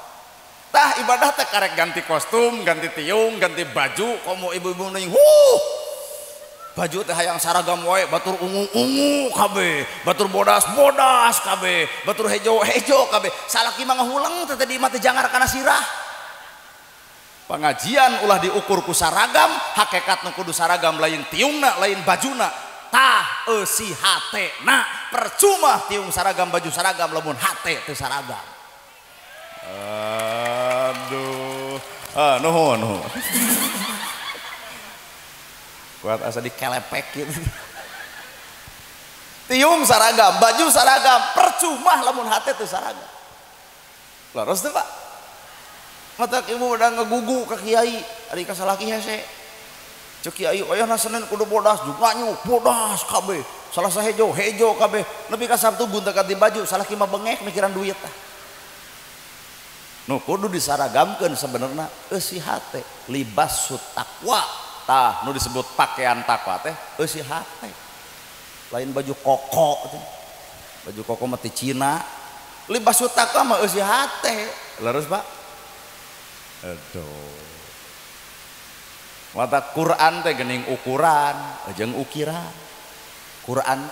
Tah ibadah teh karek ganti kostum, ganti tiung, ganti baju, komo ibu-ibu ning baju teh hayang saragam wae batur ungu-ungu kabeh, batur bodas-bodas kabeh, batur hejo-hejo kabeh. Salaki mah ngahulang teh di mah teh jangar kana sirah. Pengajian ulah diukur ku saragam, hakikatna kudu saragam lain tiungna, lain bajuna. Tah eusi hatena percuma tiung saragam baju saragam lamun hate teu saragam. Aduh. Nuhun. Kuat asa dikelepek gitu. Tiung saragam, baju saragam, percuma lamun hate teu saragam. Laros teh Pak. Mata ibu udah ngegugu ka kiai, ari ka salaki hese. Cek kiai ayahna Senin kudu bodas juga nyuk, bodas kabeh. Salah sahejo, hejo kabeh. Nepi ka Sabtu bunta ganti baju, salaki mah bengek mikiran duit tah. Nu kudu disaragamkeun sebenarnya eusi hate, libas taqwa. Tah nu disebut pakaian takwa teh eusi hate. Lain baju koko teh. Baju koko mah ti Cina. Libas taqwa mah eusi hate. Leres Pak? Aduh. Mata Quran teh geuning ukuran, jeung ukiran. Quran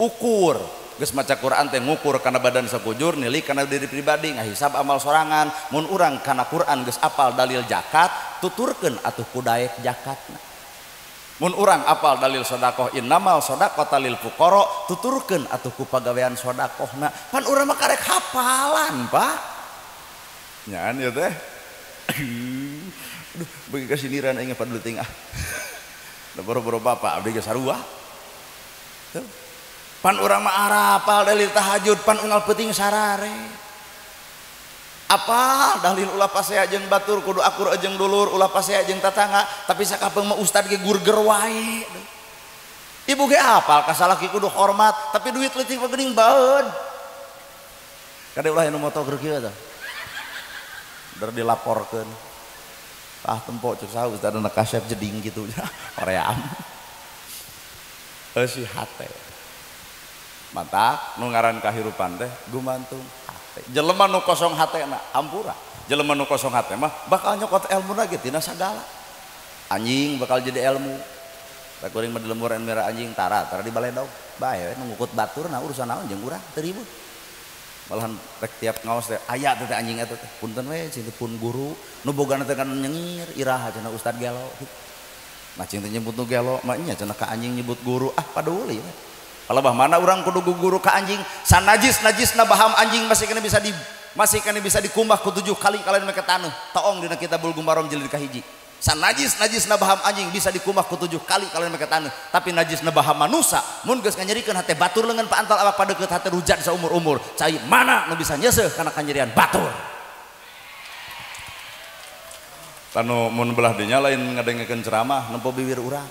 ukur, geus maca Quran teh ngukur kana badan sakujur, nilai kana diri pribadi, ngahisab amal sorangan. Mun urang kana Quran geus apal dalil zakat, tuturkeun atuh ku daek zakatna. Mun urang apal dalil sedekah innamal shadaqatu lil fuqara, tuturkeun atuh ku pagawean sedekahna. Pan urang mah karek hafalan, Pak. Nyaan ya teh. Aduh, bagi kasiniran aing padahal ting ah. Da boro-boro bapak abdi geus sarua. Tuh. Pan urang mah arapal dalil tahajud, pan unggal peuting sarare. Apa dalil ulah pasea jeung batur kudu akur jeung dulur, ulah pasea jeung tatangga, tapi sakapeung mah ustad ge gurger wae. Ibu ge apal ka salaki kudu hormat, tapi duit leutik mah geuning baeud. Kade ulah anu moto keur kieu tah. Der dilaporkeun. Ah tempo cek saus ada kasep jeding gitu hoream eusi hate mata nu ngaran kahirupan teh gumantung hate jelema nu kosong hatena ampura jelema nu kosong hate mah bakal nyokot ilmu lagi tina sagala anjing bakal jadi ilmu tak kuring mah di lemburan merah anjing tara di baledog bae nu ngukut batur nah urusan naon jeung urang teu ribut malahan rek tiap ngaos teh aya teh anjing eta teh punten we cing pun guru nu bogana teh kan nyengir iraha cenah ustad gelo nah cing teh nyebut nu gelo mah nya cenah ka anjing nyebut guru ah paduli we kalau bah mana urang kudu guru ka anjing sanajisna baham anjing masih kana bisa dikumbah ku 7 kali kalian make taneuh taong dina kitabul gumarom jilid kahiji sanajisna baham anjing bisa dikumbah ku 7 kali kalian make taneuh tapi najisna baham manusia mun geus nganyerikeun hate batur leungeun paantal awak padeukeut hate rujat saumur-umur cai mana nu bisa nyeuseuh kana kanyerian batur tanu mun belah dinya lain ngadengekeun ceramah nempo bibir urang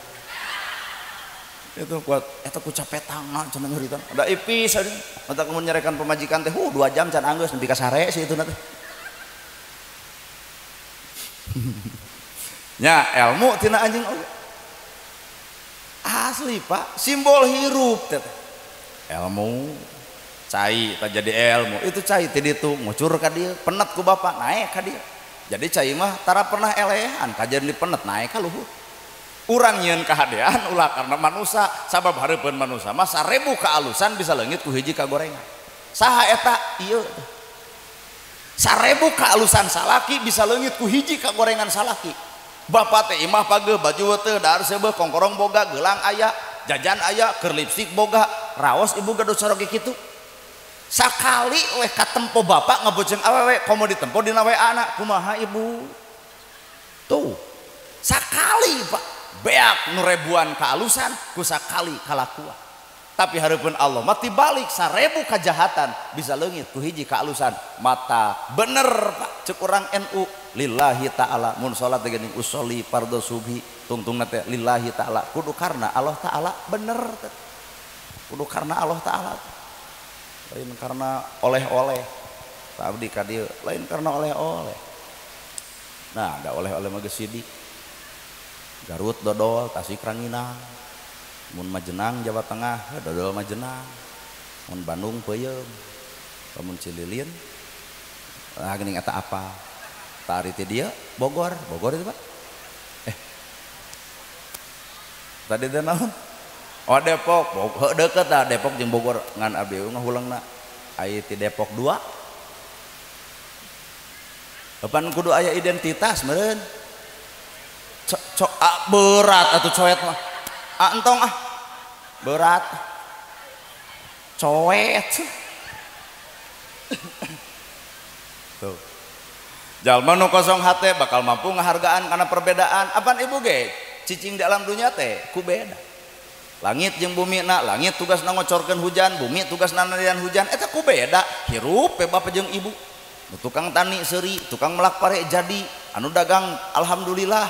itu kuat eta ku capetangna cenah nyurita da ipis ada mata mun nyarekan pemajikan teh 2 jam can anggeus nepi ka sare si itu teh nya ilmu tina anjing oge asli Pak simbol hirup teh ilmu cai tak jadi ilmu itu cai ti ditu ngucur ka dieu penet ku bapak naik ka dieu jadi cai mah tara pernah elehan kajian di penet naik ka luhur urang nyeun kahadean ulah karena manusia sabab hareupeun manusia mah 1000 kaalusan bisa leungit ku hiji kagorengan saha eta ieu 1000 kaalusan salaki bisa leungit ku hiji kagorengan salaki bapak teh imah pageuh baju teu daar seubeuh kongkorong boga gelang aya jajan aya keur lipstik boga raos ibu gaduh soroge kitu sakali weh katempo bapak ngaboceung awewe komo ditempo dina we anak kumaha ibu tuh sakali pak beak nu ribuan kaalusan ku sakali kalakuan tapi hareupeun Allah mati balik 1000 kajahatan bisa leungit ku hiji kaalusan mata bener pak ceuk urang NU lillahi ta'ala mun salat geuning usolli fardhu subhi tungtungna teh lillahi ta'ala kudu karna Allah ta'ala bener kudu karna Allah ta'ala lain karena oleh-oleh abdi ka dieu lain karena oleh-oleh nah ada oleh-oleh mah geus sidi Garut dodol Tasik Ranginang mun Majenang Jawa Tengah dodol Majenang mun Bandung peuyeum lamun Cililin geuning eta apa tari ti dia Bogor itu Pak tadi teh naon oh Depok deket lah Depok jeung Bogor ngan abdi ngahuleungna aya ti Depok 2 depan kudu aya identitas meureun berat atuh coet mah entong berat coet tuh jalma nu kosong hate bakal mampu ngahargaan karena perbedaan apaan ibu ge cicing di alam dunia teh ku beda langit jeung bumi na langit tugasna ngocorkeun hujan bumi tugasna narian hujan eta ku beda hirup pe bapak jeung ibu nu tukang tani seuri tukang melak pare jadi anu dagang alhamdulillah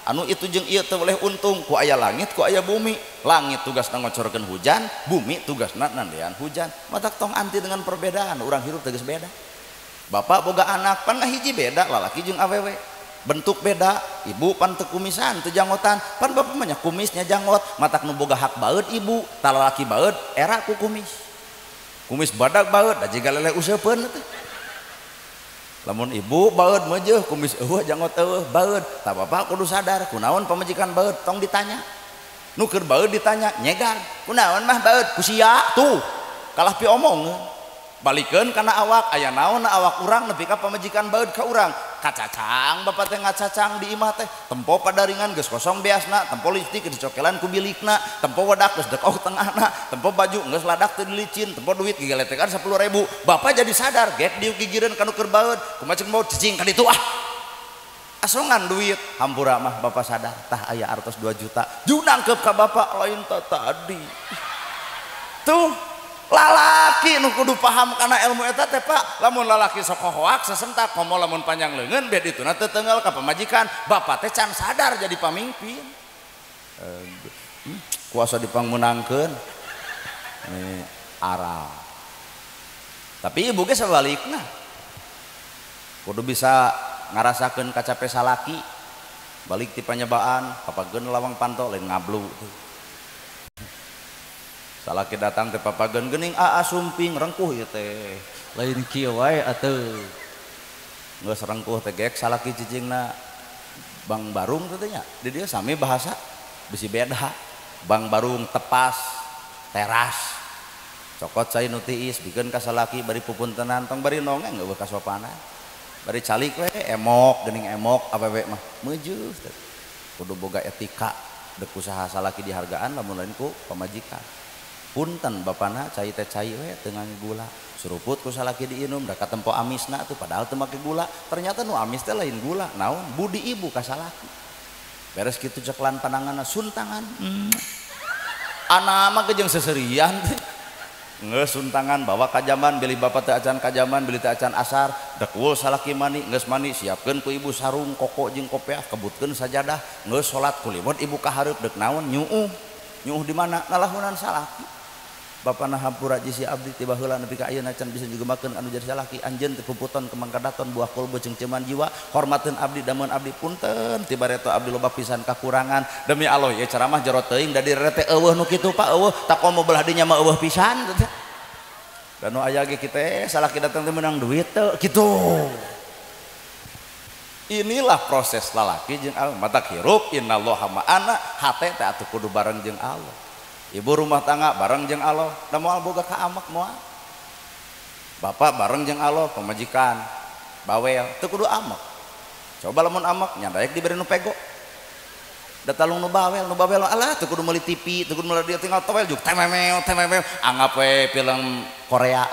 anu itu jeung ieu teu boleh untung ku aya langit ku aya bumi langit tugasna ngocorkeun hujan bumi tugasna nandean hujan matak tong anti dengan perbedaan urang hirup teh geus beda bapak boga anak pan hiji beda lalaki jeung awewe bentuk beda ibu pan teu kumisan teu janggotan pan bapak mah nya kumisnya janggot matak nu boga hak baeud ibu tah lalaki baeud era ku kumis badag baeud da jiga leleh useupeun teh lamun ibu baeud meujeuh kumis eueuh janggot eueuh baeud tah bapak kudu sadar kunaon pamajikan baeud tong ditanya nu keur baeud ditanya nyegan kunaon mah baeud ku sia tuh kalah pi omong balikeun kana awak aya naon awak urang nepi ka pamajikan baeud ka urang kacacang bapak teh ngacacang di imah teh tempo padaringan geus kosong beasna tempo lipstik geus dicokelan ku bilikna tempo wadak geus dekau tengahna tempo baju geus ladak teu dilicin tempo duit gigaletekan 10.000 bapak jadi sadar gek dieu gigireun kanu keur baeud kumaha mau cicing ka ditu asongan duit hampura mah bapak sadar tah aya artos 2 juta junangkeup ka bapak lain tadi tuh lalaki nu kudu paham kana ilmu eta teh Pak lamun lalaki sok hoak sesentak komo lamun panjang leungeun bed dituna teu teunggal ka pamajikan bapak teh can sadar jadi pamimpin kuasa dipangmenangkeun arah tapi ibu ge sabalikna kudu bisa ngarasakeun kacape salaki balik ti panyebaan papageun lawang panto lain ngablu salaki datang teh papageun geuning sumping rengkuh ieu teh lain kieu wae atuh geus rengkuh teh gek salaki cicingna Bang Barung teh nya di dieu sami bahasa bisi beda Bang Barung tepas teras cokot cai nu tiis bikeun ka salaki bari pupuntenan tong bari nongeng eueuh kasopanan bari calik we emok geuning emok awewe mah meujeuh kudu boga etika deuk usaha salaki dihargaan lamun lain ku pamajikan punten bapana cai teh cai we teu ngangge gula suruput ku salaki diinum da katempo amisna tuh padahal teu make gula ternyata nu amis teh lain gula naon budi ibu ka salaki beres kitu ceklan pananganna suntangan ana mah jeung seserian teh geus suntangan bawa kajaman beli bapak teh acan kajaman beli teh acan asar dek wul salaki mani geus mani siapkeun ku ibu sarung koko jeung kopiah kebutkeun sajadah geus salat kulimut ibu ka hareup dek naon nyuuh di mana ngalahunan salaki bapana hampura jisi abdi tiba heula nepi ka ayeuna can bisa juga makan anu jadi salaki anjeun teh puputon kemangkadaton buah kolbu jeung ceman jiwa hormateun abdi damun abdi punten tiba reto abdi loba pisan kakurangan demi Allah ya ceramah jero teuing da direte eueuh nu kitu Pak eueuh tak komo belah dinya mah eueuh pisan dan nu aya ge kitu salaki datang teh meunang duit teu kitu Inilah proses lalaki jeung Allah. Matak hirup innallaha ma'ana, hate teh atuh kudu bareng jeung Allah. Ibu rumah tangga bareng jeung Allah, da moal boga ka amak moal. Bapak bareng jeung Allah, pemajikan, bawel teu kudu amak. Coba lamun amak nya daek dibere nu pego. Da talung nu bawel alah teu kudu meuli TV, teu kudu meuli dia tinggal towel juk tememeo anggap we film Korea.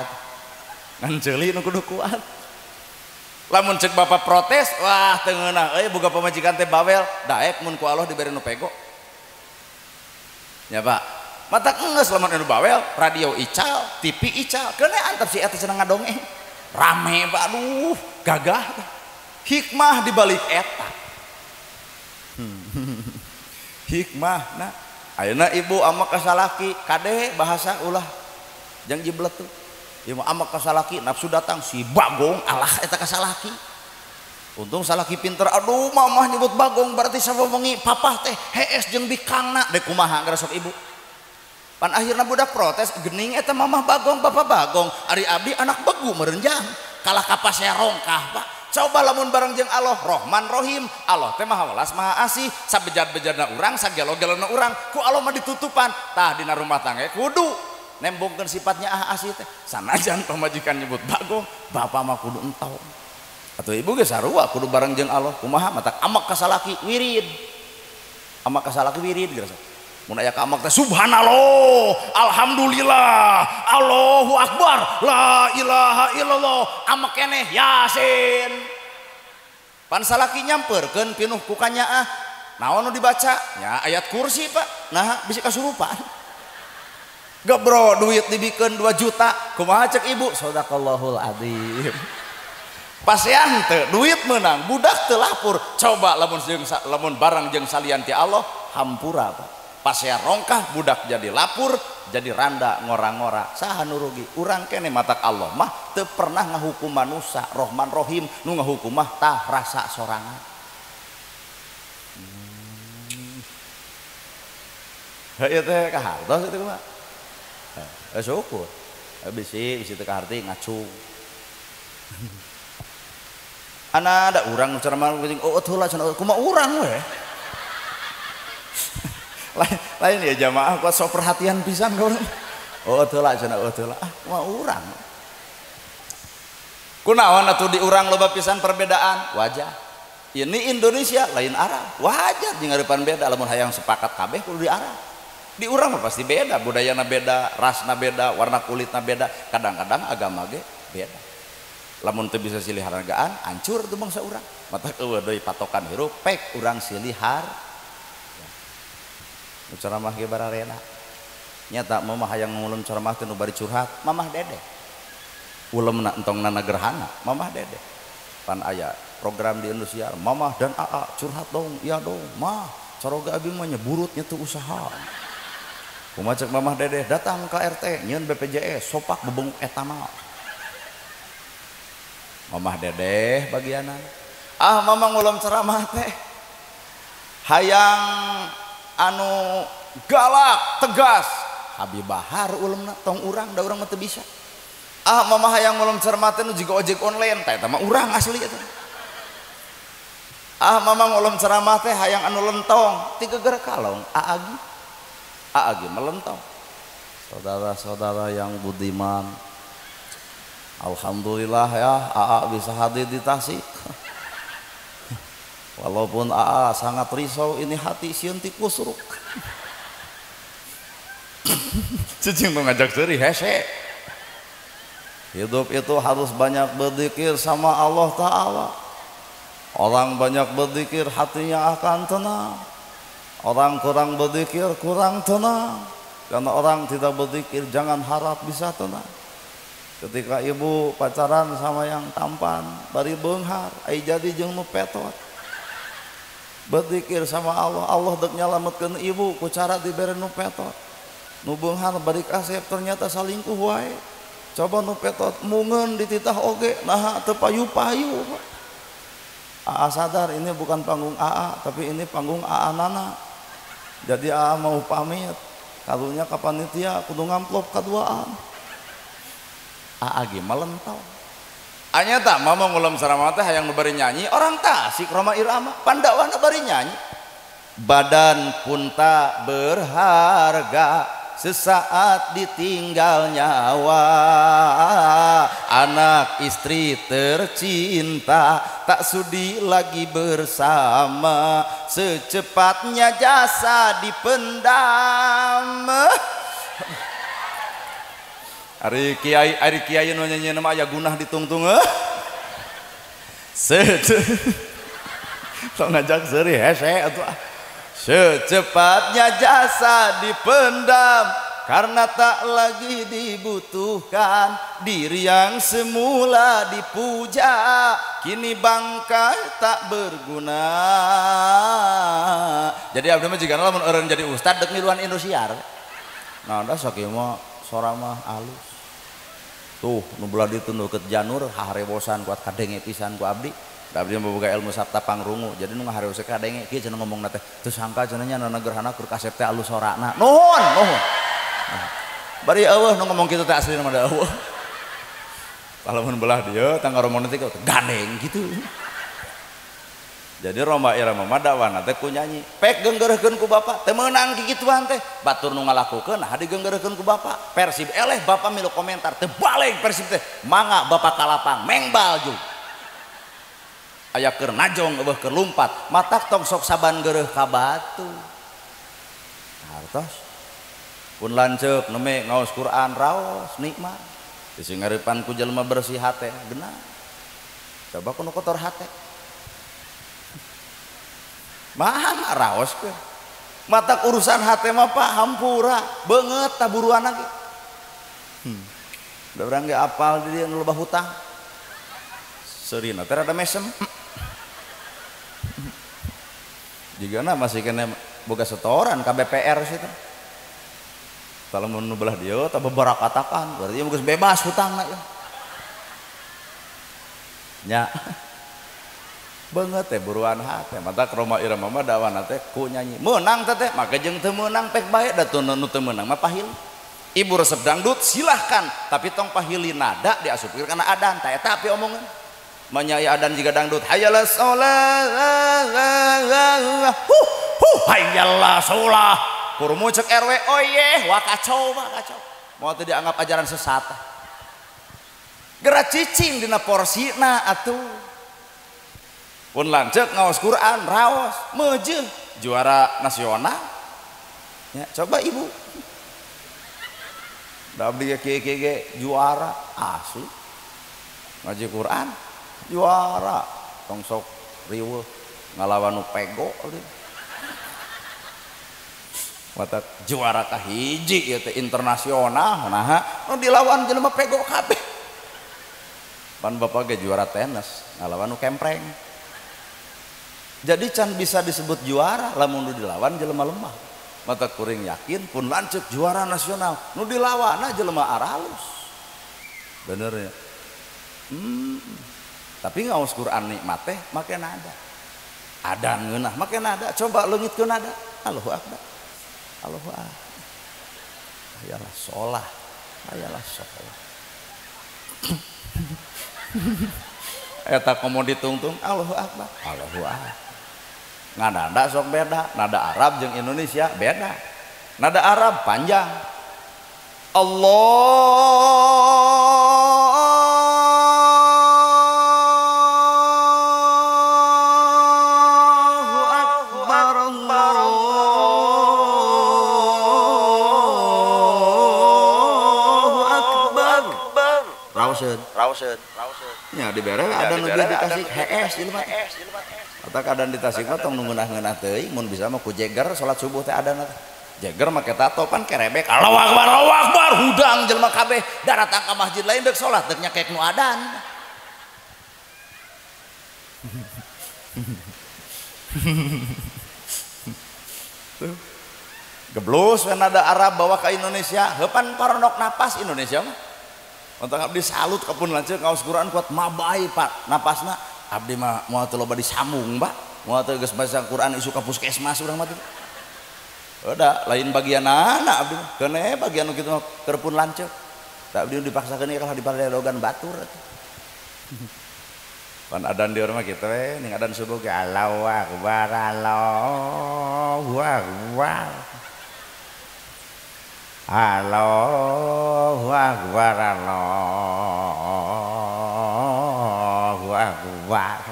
Ngan ceuli nu kudu kuat. Lamun cek bapak protes, wah teu ngeunah euy boga pamajikan teh bawel, daek mun ku Allah dibere nu pego. Ya Pak, matak geus lamun anu bawel, radio ical, TV ical, keuneu antep si eta cenah ngadongeng. Rame Pak, aduh, gagah. Hikmah di balik eta. Hikmah nah ayeuna ibu amak ka salaki kade bahasa ulah jang jiblet tuh ieu mah amak ka salaki nafsu datang si bagong alah eta ka salaki untung salaki pinter aduh mamah nyebut bagong berarti sawewengi papah teh hees jeung bikangna dek kumaha gara sok ibu pan akhirna budak protes geuning eta mamah bagong bapak bagong ari abdi anak begu merenjang kalah ka paserongkah Pak. Coba lamun bareng jeung Allah Rahman Rahim, Allah teh Maha Welas Maha Asih, sabejat-bejatna urang sagelo-gelona urang ku Allah mah ditutupan tah dina rumah tangga kudu nembongkeun sifatnya asih teh sanajan pamajikan nyebut bagong bapak mah kudu entong atuh ibu ge sarua kudu bareng jeung Allah kumaha matak amak ka salaki wirid amak ka salaki wirid geus mun aya ka amak teh subhanallah alhamdulillah Allahu akbar la ilaha illallah amak keneh yasin pan salaki nyamperkeun pinuh ku kanyaah naon nu dibaca nya ayat kursi Pak nah bisi kasurupan gebro duit dibikeun 2 juta kumaha cek ibu sadaqallahul adzim pasean teu duit menang budak teu lapur coba lamun barang jeung salian ti Allah hampura Pak pasea rongkah budak jadi lapur jadi randa ngora-ngora saha nu rugi urang kene matak Allah mah teu pernah ngahukum manusia Rahman Rahim nu ngahukum mah tah rasa sorangan ieu teh kahartos itu mah syukur bisi teu kaharti ngacung ana ada urang nu ceramah oh heula cenah kumaha urang we lain ya jamaah kuat sok perhatian pisan kau oh telah cenah oh telah mah urang kunaon atuh di urang loba pisan perbedaan wajah ini Indonesia lain Arab wajar jeung ngarepan beda lamun hayang sepakat kabeh kudu di Arab di urang mah pasti beda budayana beda rasna beda warna kulitna beda kadang-kadang agama ge beda lamun teu bisa silih hargaan hancur tuh bangsa urang matak eueuh deui patokan hirup pek urang silihar ceramah ge bararena nyata mamah hayang ngulun ceramah teh nu bari curhat mamah dede ulemna entongna gerhana mamah dede pan aya program di Indonesia mamah dan AA curhat dong iya dong mah caroga abi mah nyeburutnya tuh usaha kumaha cek mamah dede datang ke RT nyeun BPJS sopak bebenguk etanol mamah dede bagianan mamah ngulum ceramah teh hayang anu galak tegas Habib Bahar ulemna tong urang da urang mah teu bisa mamah hayang ngulum ceramah teh nu jiga ojek online tah eta mah urang asli eta mamah ngulum ceramah teh hayang anu lentong ti geger kalong aagi melentong saudara-saudara yang budiman alhamdulillah ya bisa hadir di Tasik walaupun sangat risau ini hati sieun ti kusruk cicing tuh ngajak seuri hese hidup itu harus banyak berzikir sama Allah Ta'ala orang banyak berzikir hatinya akan tenang orang kurang berzikir kurang tenang karena orang tidak berzikir jangan harap bisa tenang ketika ibu pacaran sama yang tampan bari beunghar ai jadi jeung nu petot berzikir sama Allah Allah dek nyalametkeun ibu ku cara dibere nu petot nu beunghar bari kasep ternyata salingkuh wae coba nu petot mungeun dititah oge nah teu payu-payu sadar ini bukan panggung tapi ini panggung nana jadi mau pamit kalunya ka panitia kudu ngamplop kaduaan ge melentong Anya tak mau ngulam sarama teh hayang nu bari nyanyi orang Tasik Roma Irama pandawana bari nyanyi badan pun tak berharga sesaat ditinggal nyawa anak istri tercinta tak sudi lagi bersama secepatnya jasa dipendam. Ari kiai nu nyanyi nama aya gunah ditungtung sok ngajak seuri hese atuh secepatnya jasa dipendam karena tak lagi dibutuhkan diri yang semula dipuja kini bangkai tak berguna. Jadi abdi mah jigana lamun eureun jadi ustad dek miluan Indosiar nah da sakieu mah sora mah alus tuh nu belah ditunduk ke janur haharebosan kuat kadenge pisan ku abdi abdi boga ilmu sabta pangrungu jadi nu ngahareuseun kadenge kieu cenah ngomongna teh teu sangka cenah nya na gerhana keur kasep teh alus sorana nuhun bari eueuh nu ngomong kitu teh aslina mah da eueuh palamun belah dieu tangga romona teh gandeng gitu. Jadi Roma Irama mah dawana teh ku nyanyi pek geunggeureukkeun ku bapa teu meunang kikituan teh batur nu ngalakukeun nah digeunggeureukkeun ku bapa Persib eleh bapa milu komentar teu balik Persib teh mangga bapa kalapang mengbal ju aya keur najong eueuh keur lumpat matak tong sok saban geureuh ka batu hartos pun lanceuk neme ngaos Quran raos nikmat disingarepan ku jelema bersih hate geuna coba kuno kotor hate mah raos ke mata urusan hati mah Pak hampura banget taburuan lagi udah orang gak apal di dia ngelobah hutang serina teh rada mesem juga masih kena boga setoran KBPR situ kalau mau belah dia tak beberapa katakan berarti dia bebas hutang ya nya banget teh buruan hate mata Roma Irama mah dawana teh ku nyanyi meunang teh maka jeung teu meunang pek bae da teu nu teu meunang mah pahil ibu resep dangdut silahkan tapi tong pahili nada diasupkeun kana adan tah eta api omongan manyai adan jiga dangdut hayalah sholat hayalah sholat kurumu cek RW oh ye wah kacau mau teu dianggap ajaran sesat gerak cicing dina porsina atuh pun lanceuk ngaos Quran raos meujeuh juara nasional ya coba ibu da abdi kieu juara asli ngaji Quran juara tong sok riweuh ngalawan nu pego mata juara kahiji ieu teh internasional nah nu dilawan jelema pego kabeh pan bapak ge juara tenis ngalawan nu kempreng. Jadi can bisa disebut juara lamun nu dilawan jelema lemah mata kuring yakin pun lanceuk juara nasional nu dilawana jelema aralus bener ya tapi ngaos Quran nikmat teh make nada adan ngeunah make nada coba leungitkeun nada Allahu akbar Allahu akbar hayalah sholah eta komo ditungtung Allahu akbar nada sok beda nada Arab jeung Indonesia beda nada Arab panjang Allahu akbar Allahu akbar rauseun nya dibere ada nu dikasih HS jelema atau kadang di Tasik mah tong ngeunah-ngeunah teuing mun bisa mah ku jeger salat subuh teh adanna teh jeger make tato pan kerebek Allahu akbar hudang jelema kabeh da datang ka masjid lain deuk salat deuk nyakek nu adan geblos we nada Arab bawa ke Indonesia heupan paronok napas Indonesia mah untuk abdi salut kapun lanceuk ngaos Quran kuat mabai Pak napasna abdi mah moal teu loba disambung Mbak moal teu geus baca Quran isu ka puskesmas urang mah teh udah lain bagianana abdi mah keuneh bagian nu kitu mah keur pun lanceuk da abdi dipaksakeun ieu kalah di Padadogan batur Pan adan di rumah kita ning adan subuh ge Allahu Akbar Allahu Akbar Allahu Akbar Allahu Akbar.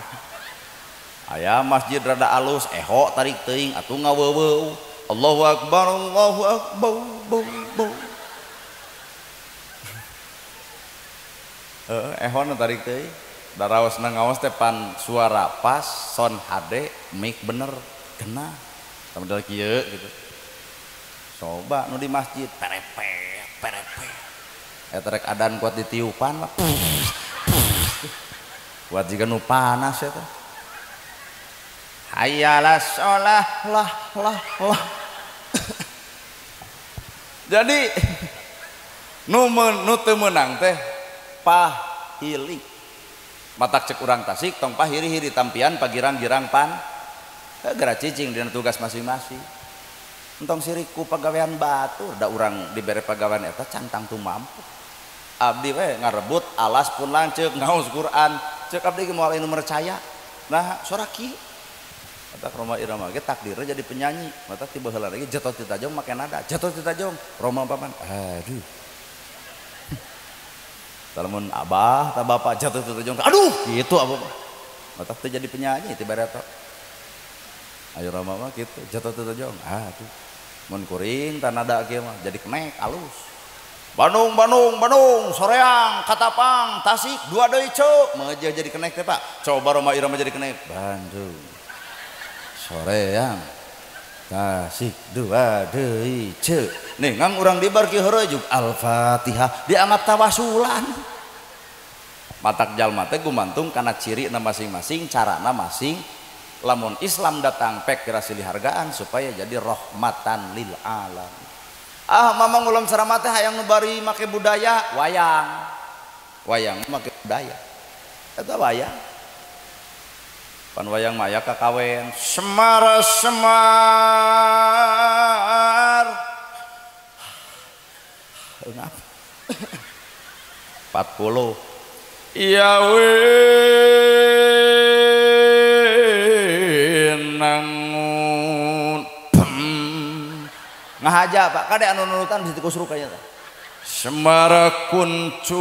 Aya masjid rada alus eho tarik teuing atuh ngaweuweuw Allahu Akbar Allahu Akbar bau bau. Eho na tarik teuing daraosna ngaos teh pan suara pas sound HD mic bener kena model kieu gitu. Coba nu di masjid perepet perepet eta rek adan kuat ditiupan mah kuat jiga nu panas eta hayyalas shalah lah. Jadi nu teu meunang teh pahili matak cek urang Tasik tong pahiri-hiri tampian pagirang-girang pan gara cicing dina tugas masing-masing. Entong siriku pagawean batur da urang dibere pagawean eta cantang tu mampu abdi we ngarebut alas pun lanceuk ngaos Quran ceuk abdi ge moal anu mercaya nah soraki eta Roma Irama ge takdirna jadi penyanyi mata tiba heula lagi jatuh ti tajong make nada jatuh ti tajong Roma paman aduh lamun abah ta bapak jatuh ti tajong aduh kitu abah mata teh jadi penyanyi tibareta ayo Roma mah kitu jatuh ti tajong aduh mun kuring tan ada kieu mah jadi kenek alus Bandung soreang Katapang Tasik dua deui ceuk meujeuh jadi kenek teh Pak coba Roma Irama jadi kenek Bandung soreang Tasik dua deui ceuk nih ngang urang dibar kieu heureuy juk Al-Fatihah dianggap tawasulan matak jalma teh gumantung kana cirina masing-masing carana masing lamun Islam datang pek kira silih hargaan supaya jadi rahmatan lil alam. Mamang ulam ceramah teh hayang nu bari make budaya wayang make budaya eta wayang pan wayang maya kakawen semar 40 ya nangun ngahaja Pak kade anu nurutan di tikus rukanya tah Semara kuncung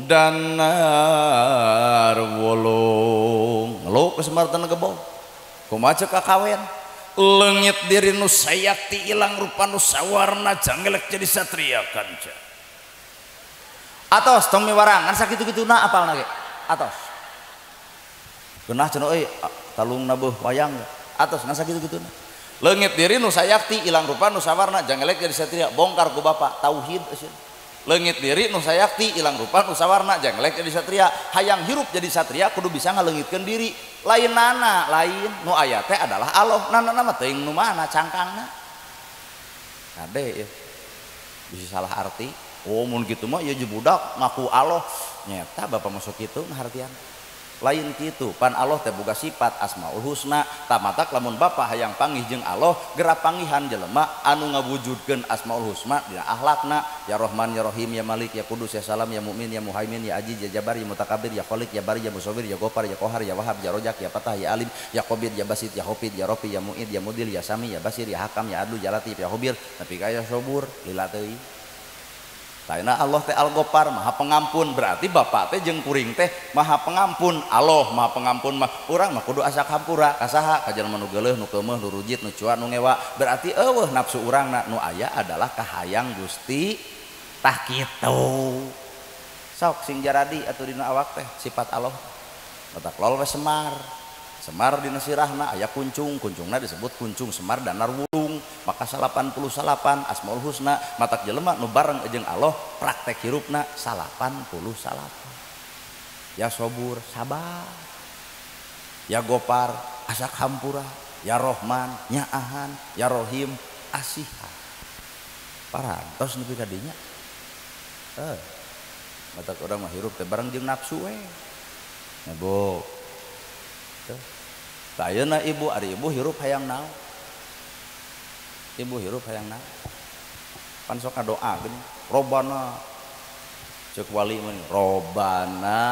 danar wolong ngeluh ke Semar tanah gebong kumaha kakawen leungit diri nu sayakti ilang rupa nu sawarna jangelek jadi satria kanca atos tong miwarangan sakitu-kituna apalna ge atos geunah cenah euy talungna beuh wayang atos ngan sakitu-kituna leungit diri nu sayakti ilang rupa nu sawarna jangelek jadi satria bongkar ku bapa tauhid euseun leungit diri nu sayakti ilang rupa nu sawarna jangelek jadi satria hayang hirup jadi satria kudu bisa ngaleungitkeun diri lain nana lain nu aya teh adalah Allah nana mah teuing nu mana cangkangna kade ya bisa salah arti oh mun kitu mah ieu budak ngaku Allah nyata bapak masuk kitu ngahartian lain kitu pan Allah teh boga sifat asmaul husna tamatak lamun bapa hayang panggih jeung Allah geura panggihan jelema anu ngawujudkeun asmaul husna dina akhlakna ya Rahman ya Rahim ya Malik ya Kudus ya Salam ya Mukmin ya Muhaimin ya Aziz ya Jabbar ya Mutakabbir ya Khaliq ya Bari ya Musawwir ya Ghaffar ya Qahhar ya Wahhab ya Rojak ya Fatah ya Alim ya Qabir ya Basit ya Hafid ya Rafi ya Mu'id ya Mudil ya Sami ya Basir ya Hakam ya Adlu ya Latif ya Khabir tapi kaya sabur lila teuing Taina Allah teh Al-Ghaffar maha pengampun berarti bapak teh jeung kuring teh maha pengampun Allah maha pengampun mah urang mah kudu asa hampura ka saha ka jalma nu geuleuh nu keumeuh nu rujit nu cuak nu ngewa berarti eueuh nafsu urangna nu aya adalah kahayang Gusti tah kitu sok sing jaradi atuh dina awak teh sifat Allah matak lol we Semar Semar dina sirahna aya kuncung kuncungna disebut kuncung Semar danar wulung maka 88 asmaul husna matak jelema nu bareng jeung Allah praktek hirupna 88 ya sabur sabar ya Ghaffar asak hampura ya Rahman nyaahan ya Rahim asihan parantos nepi ka dinya matak urang mah hirup teh bareng jeung nafsu we nebo ayeuna ibu ari ibu hirup hayang naon ibu hirup hayang naon pan sok ngadoakeun robana cek wali mah robana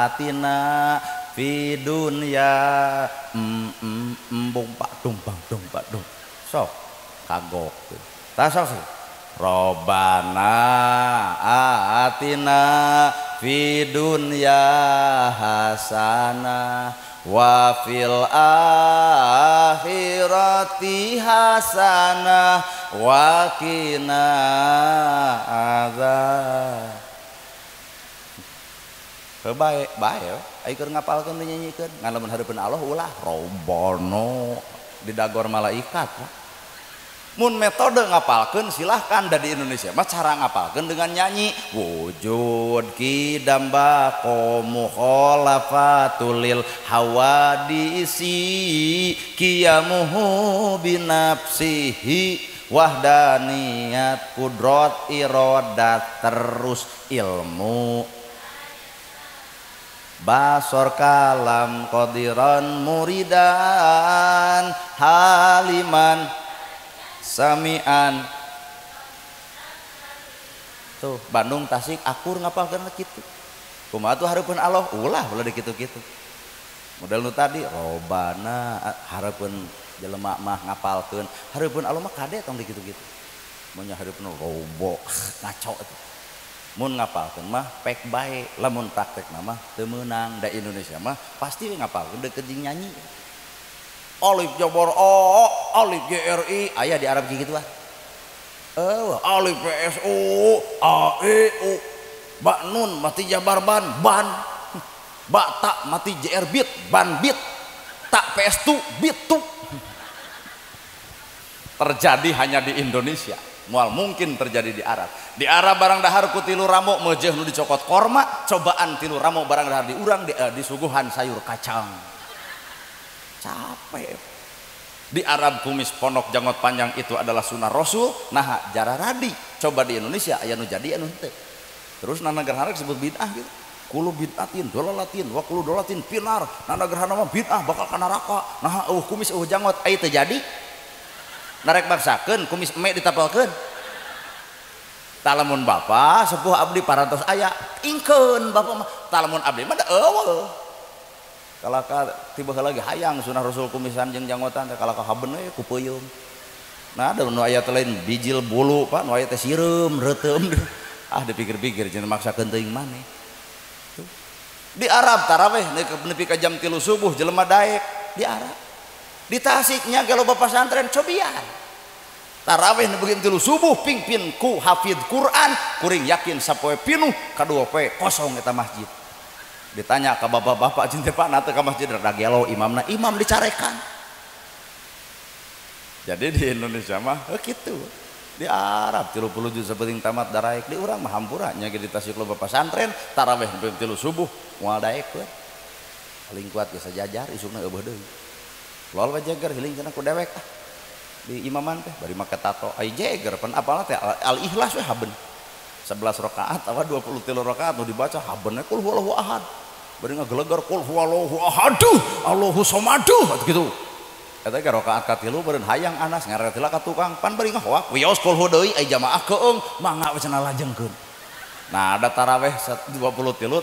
atina fi dunya bung pak dung bang dung pak dung sok kagok tah sok sih robana atina fi dunya hasanah wa fil akhirati hasanah wa qina adzab. Baik baik ai keur ngapalkeun dinyanyikeun ngan lamun hareupeun Allah ulah robono didagor malaikat. Mun metode ngapalkeun silahkan da di Indonesia mah cara ngapalkeun dengan nyanyi wujud kidamba mukhalafatul lil hawadisi qiyamuhu binafsihi wahdaniyat kudrat iradat terus ilmu basor kalam qadiran muridan haliman samian tuh Bandung Tasik akur ngapalkeun kitu kumaha tuh hareupeun Allah ulah dikitu-kitu model nu tadi robana hareupeun jelema mah ngapalkeun hareupeun Allah mah kade tong dikitu-kitu mun nya hareupeun robo ngaco itu mun ngapalkeun mah pek bae lamun praktekna mah teu meunang da Indonesia mah pasti ngapalkeun deukeut jeung nyanyi alif jabor o alif GRI aya di Arab gitu ah alif PSU a e u ba nun mati jabar ban ba tak mati JR bit ban bit tak PS2 bit tu terjadi hanya di Indonesia mual mungkin terjadi di Arab barang dahar ku tilu ramo meujeun nu dicokot korma cobaan tilu ramo barang dahar di urang disuguhan sayur kacang capek di Arab kumis pondok janggot panjang itu adalah sunnah Rasul nah jara radi coba di Indonesia aya nu jadi anu henteu terus nana gerhana disebut bid'ah gitu kulu bid'atin dolalatin wa kulu dolalatin pinar nana gerhana mah bid'ah bakal ka neraka nah kumis janggot aya teu jadi narek maksakeun kumis emek ditapelkeun talamun bapa sepuh abdi parantos aya ingkeun bapa mah talamun abdi mah da eueuh kalaka tiba lagi hayang sunah Rasul kumisan jeung janggotan teh kalaka haben we ku peuyeum nah ada nu aya teh lain bijil bulu pak nu aya teh sireum reuteum dipikir-pikir cenah maksakeun teuing maneh di Arab tarawih nepi ka jam 3 subuh jelema daek di Arab di Tasik nya ge loba pasantren cobian tarawih nepi 3 subuh pingpin ku hafid Quran kuring yakin sapoe pinuh kadua poe kosong eta masjid ditanya ke bapak-bapak cinta pak nate ke masjid rada gelo imamna imam dicarekan jadi di Indonesia mah gitu di Arab 30 juz sabeting tamat daraek di urang mah hampura nya di Tasik loba pesantren tarawih nepi 3 subuh moal daek we paling kuat geus sajajar isukna eueuh deui lol we jeger hiling cenah ku dewek di imaman teh bari make tato ai jeger pan apalna teh al ikhlas we haben 11 rakaat apa 23 rakaat nu dibaca habeuna qul huwallahu ahad bari ngagelegar qul huwallahu ahad Allahu somadu gitu eta ge rakaat katilu beureun hayang anas ngaretila ka tukang pan bari ngahoak wios qul hu deui ai jamaah keung mangga we cenah lajengkeun nah ada tarawih 23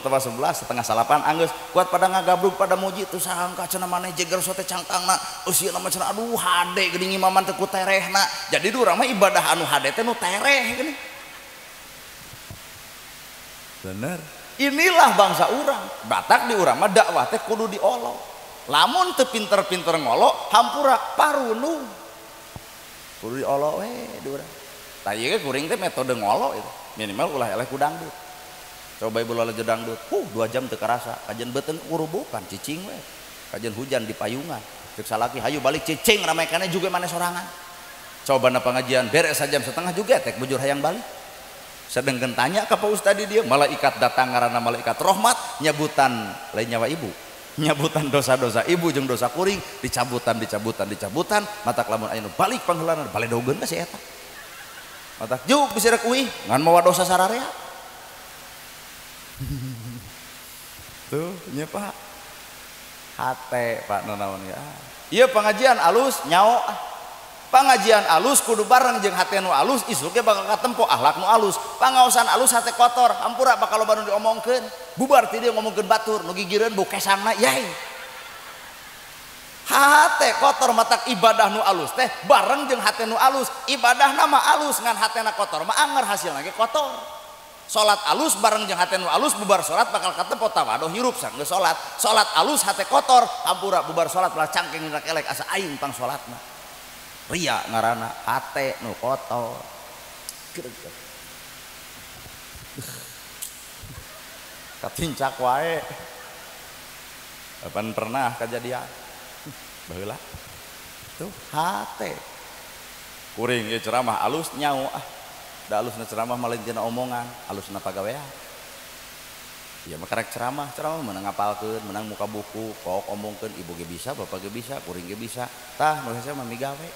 tepat 11 setengah 8 anggeus kuat pada ngagabrug pada muji tuh sangka cenah maneh jeger sote cangkangna eusieu mah cenah aduh hade geuning imaman teh ku terehna jadi di urang mah ibadah anu hade teh nu tereh geuning bener inilah bangsa urang batak di urang mah dakwah teh kudu diolo lamun teu pinter-pinter ngolo hampura parunu kudu diolo we di urang tah ieu ge kuring teh metode ngolo itu minimal ulah eleh ku dangdut coba ibu lalajo dangdut 2 jam teu karasa kajian beuteung kurubukan cicing we kajian hujan di payungan ceuk salaki hayu balik cicing ramekannya juga maneh sorangan coba na pengajian beres sajam setengah juga tek bujur hayang balik sedengkeun tanya ka Pak Ustadi dia malaikat datang ngaranna malaikat rahmat nyabutan lain nyawa ibu nyabutan dosa-dosa ibu jeung dosa kuring dicabutan matak lamun aya nu balik pangheulana baledogeun ka si eta matak juk bisa rek uih ngan mawa dosa sararea tuh nya Pak hate Pak nanaon ya ieu pengajian alus nyao Pangajian alus kudu bareng jeung hate nu alus, isuk ge bakal katempo akhlak nu alus. Pangaosan alus hate kotor, hampura bakal loba nu diomongkeun. Bubar ti dieu ngomongkeun batur, nu gigireun bau kesangna yai. Hate kotor matak ibadah nu alus teh bareng jeung hate nu alus. Ibadahna mah alus ngan hatena kotor mah anger hasilna ge kotor. Salat alus bareng jeung hate nu alus, bubar salat bakal katempo tawadoh hirup sanggeus salat. Salat alus hate kotor, hampura bubar salat malah cangkeng ndak elek asa aing pang salatna. Ria ngarana hate nu kotor. Katincak wae. Kapan pernah kejadian? Baheula. Tuh hate. Kuring ieu ceramah alus nyau ah. Da alusna ceramah mah lain tina omongan, alusna pagawean. Ya mah karek ceramah menang ngapalkeun, menang muka buku, kok omongkeun ibu ge bisa, bapak ge bisa, kuring ge bisa. Tah nu hese mah migawe.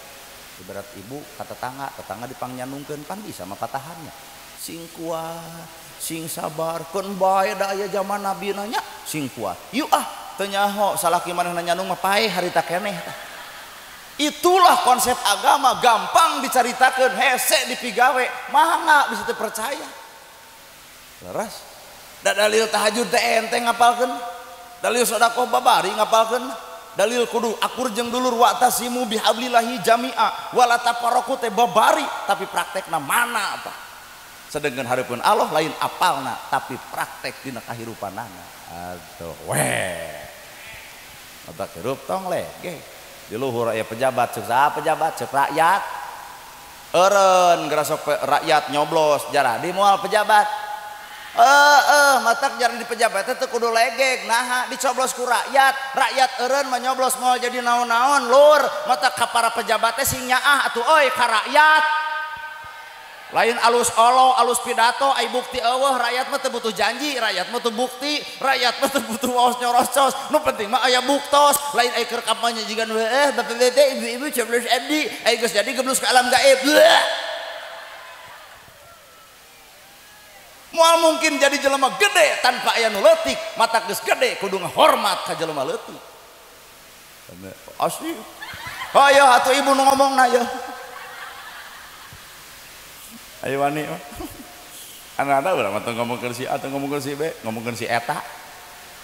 Ibarat ibu ka tetangga dipangnyandungkeun pan bisa mah patahannya. Sing kuat, sing sabar, keun bae da aya zaman nabi nanya, sing kuat. Yuk ah, teu nyaho salaki manehna nyandung mah paeh harita keneh tah. Itulah konsep agama, gampang dicaritakeun, hese dipigawe, mangga bisa teu percaya. Leres. Da dalil tahajud teh enteng ngapalkeun. Dalil sedekah babari ngapalkeun. Dalil kudu akur jeung dulur wa'tasimu bihablillahi jami'a wala tafarraqu teh babari tapi praktekna mana apa. Sedengkeun hareupeun Allah lain apalna tapi praktek dina kahirupanana. Atuh weh. Mata hirup tong lege. Di luhur aya pejabat ceuk saha pejabat ceuk rakyat. Eureun geura sok rakyat nyoblos jarah di moal pejabat. Matak jarang di pejabat teh kudu legeg naha dicoblos ku rakyat eureun mah nyoblos moal jadi naon-naon lur matak ka para pejabat teh sing nyaah atuh euy ka rakyat lain alus olo alus pidato ai bukti eueuh rakyat mah teu butuh janji rakyat mah teu bukti rakyat mah teu butuh waos nyorocos nu penting mah aya buktos lain ai keur kampanye jigan bapak ibu-ibu coblos abdi ai geus jadi geblus ke alam gaib. Moal mungkin jadi jelema gede tanpa aya nu leutik, mata geus gede kudu ngahormat ka jelema leutik. Asli. Hayo atuh ibu nu ngomongna ya. Ayo wani. Anak-anak urang mah ngomongkeun si A teu ngomongkeun si B, ngomongkeun si eta.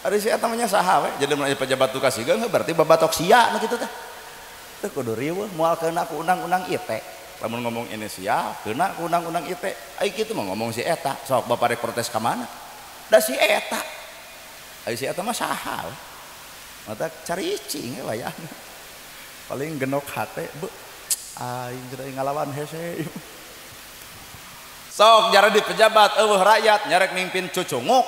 Ari si eta mah nya saha we? Jadi mun pejabat tugas sigeung berarti babatok sia nu kitu teh. Teu kudu riweuh moal keuna ku undang-undang ITE. Lamun ngomong inisial, kena undang-undang ITE. Ai kitu mah ngomong si eta, sok bapak rek protes ka mana? Da si eta. Ai si eta mah saha? Mata caricing we wayahna. Paling genok hate, beuh. Aing teu ngalawan hese. Sok jara di pejabat eueuh rakyat nyarek mimpin cucunguk.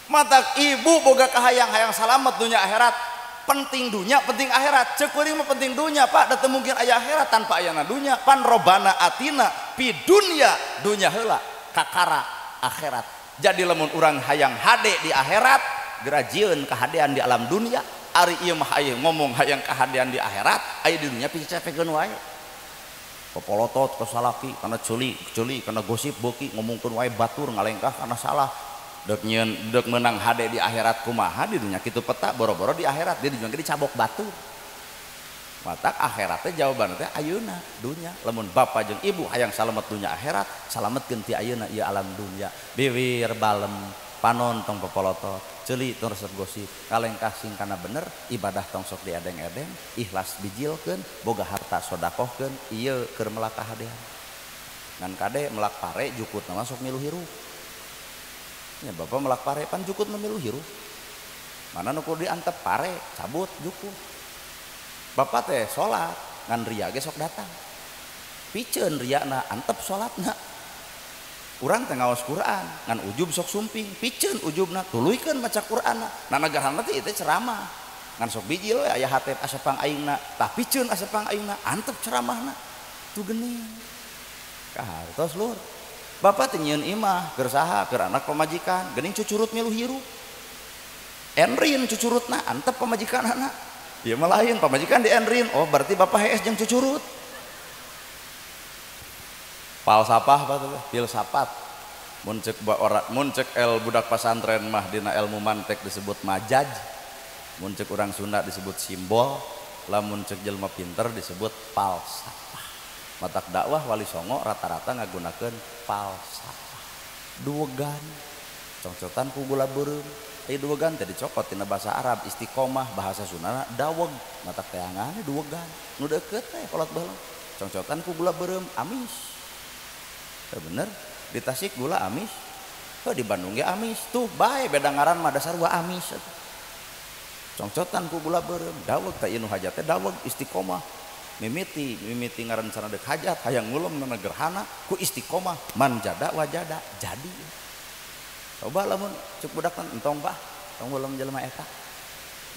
Mata ibu boga kahayang-hayang salamet dunya akhirat. Penting dunia, penting akhirat. Ceuk kuring mah penting dunia, Pak. Da teu mungkin aya akhirat tanpa ayana dunia. Pan robana atina pi dunia heula kakara akhirat. Jadi lamun urang hayang hade di akhirat, gerajieun kahadean di alam dunia. Ari ieu mah aya ngomong hayang kahadean di akhirat, aya di dunia picepekeun wae. Popolotot ka salaki kana ceuli kana gosip beuki ngomongkeun wae batur ngalengkah kana salah. Dek menang hade di akhirat kumaha di dunia kitu peta boro-boro di akhirat dia dijual dicabok batu matak akhiratnya jawaban teh ayeuna dunia lamun bapa jeung ibu hayang salamet dunia akhirat salametkeun ti ayeuna ieu alam dunia biwir balem panon tong popolotot ceuli tong resep gosip kalengkah sing kana bener ibadah tong sok diedeng-edeng ikhlas bijilkeun boga harta sodakohkeun ieu keur melak kahadean ngan kade melak pare jukutna masuk milu hirup. Ya bapak melak pare pan jukut memilu hirup mana nu kudu diantep pare cabut jukut bapak teh salat ngan ria ge sok datang piceun riana antep salatna urang teh ngaos Quran ngan ujub sok sumping piceun ujubna tuluykeun maca Qur'anna nanagahanna teh ieu ceramah ngan sok bijil we aya hatep asepang aingna tah piceun asepang aingna antep ceramahna tu geuning kahartos lur. Bapak nyieun imah keur saha keur anak pamajikan geuning cucurut milu hirup enrin cucurutna antep pamajikanna ieu mah lain pamajikan di enrin oh berarti bapak hees jeung cucurut falsafah batur filsafat mun ceuk el budak pasantren mah dina ilmu mantek disebut majaj mun ceuk urang Sunda disebut simbol lamun cek jelema pinter disebut falsafah. Matak dakwah Wali Songo rata-rata ngagunakeun falsafah. Duwegan congcotan ku gula beureum. Duwegan teh dicokot tina bahasa Arab istiqomah, bahasa Sundana daweg. Matak teh angane duwegan. Nu deukeut teh kolot baheula. Congcotan ku gula beureum amis. Teh bener di Tasik gula amis. Heuh di Bandung ge amis. Tuh bae beda ngaran mah dasar wa amis. Congcotan ku gula beureum daweg teh ieu nu hajat teh daweg istiqomah. Mimiti ngaran sana deuk hajat hayang ngulum na gerhana ku istiqomah man jada wajada jadi. Coba lamun cek budak entong bah tong ngulum jelema eta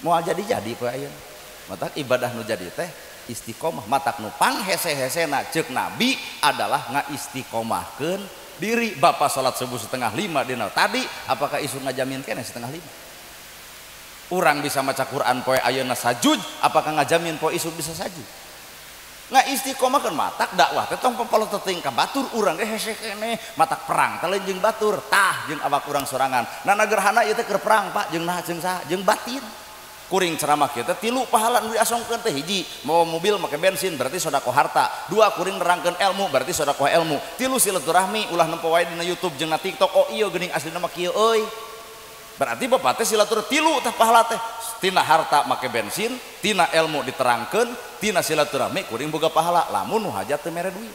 moal jadi poe ayeuna. Matak ibadah nu jadi teh istiqomah. Matak nu panghese-hesena ceuk Nabi adalah ngaistiqomahkeun diri. Bapak salat subuh 4:30 dina tadi apakah isu ngajamin keneh 4:30? Urang bisa maca Quran poe ayeuna sajud apakah ngajamin poe isu bisa sajud? Ngaistiqomahkeun matak dakwah teh tong pepolo teuing ka batur urang ge hese keneh matak perang teh jeung batur tah jeung awak urang sorangan. Nana gerhana ieu teh keur perang Pak jeung naha jeung saha jeung batin. Kuring ceramah kieu teh 3 pahala nu diasongkeun teh hiji mawa mobil make bensin berarti sedekah harta. 2 kuring nerangkeun ilmu berarti sedekah ilmu. 3 silaturahmi ulah nempo wae dina YouTube jeung na TikTok. Oh iya geuning aslina mah kieu euy. Berarti bapak teh silaturahmi 3 teh pahala teh. Tina harta make bensin, tina ilmu diterangkeun, tina silaturahmi kuring boga pahala. Lamun nu hajat teu mere duit.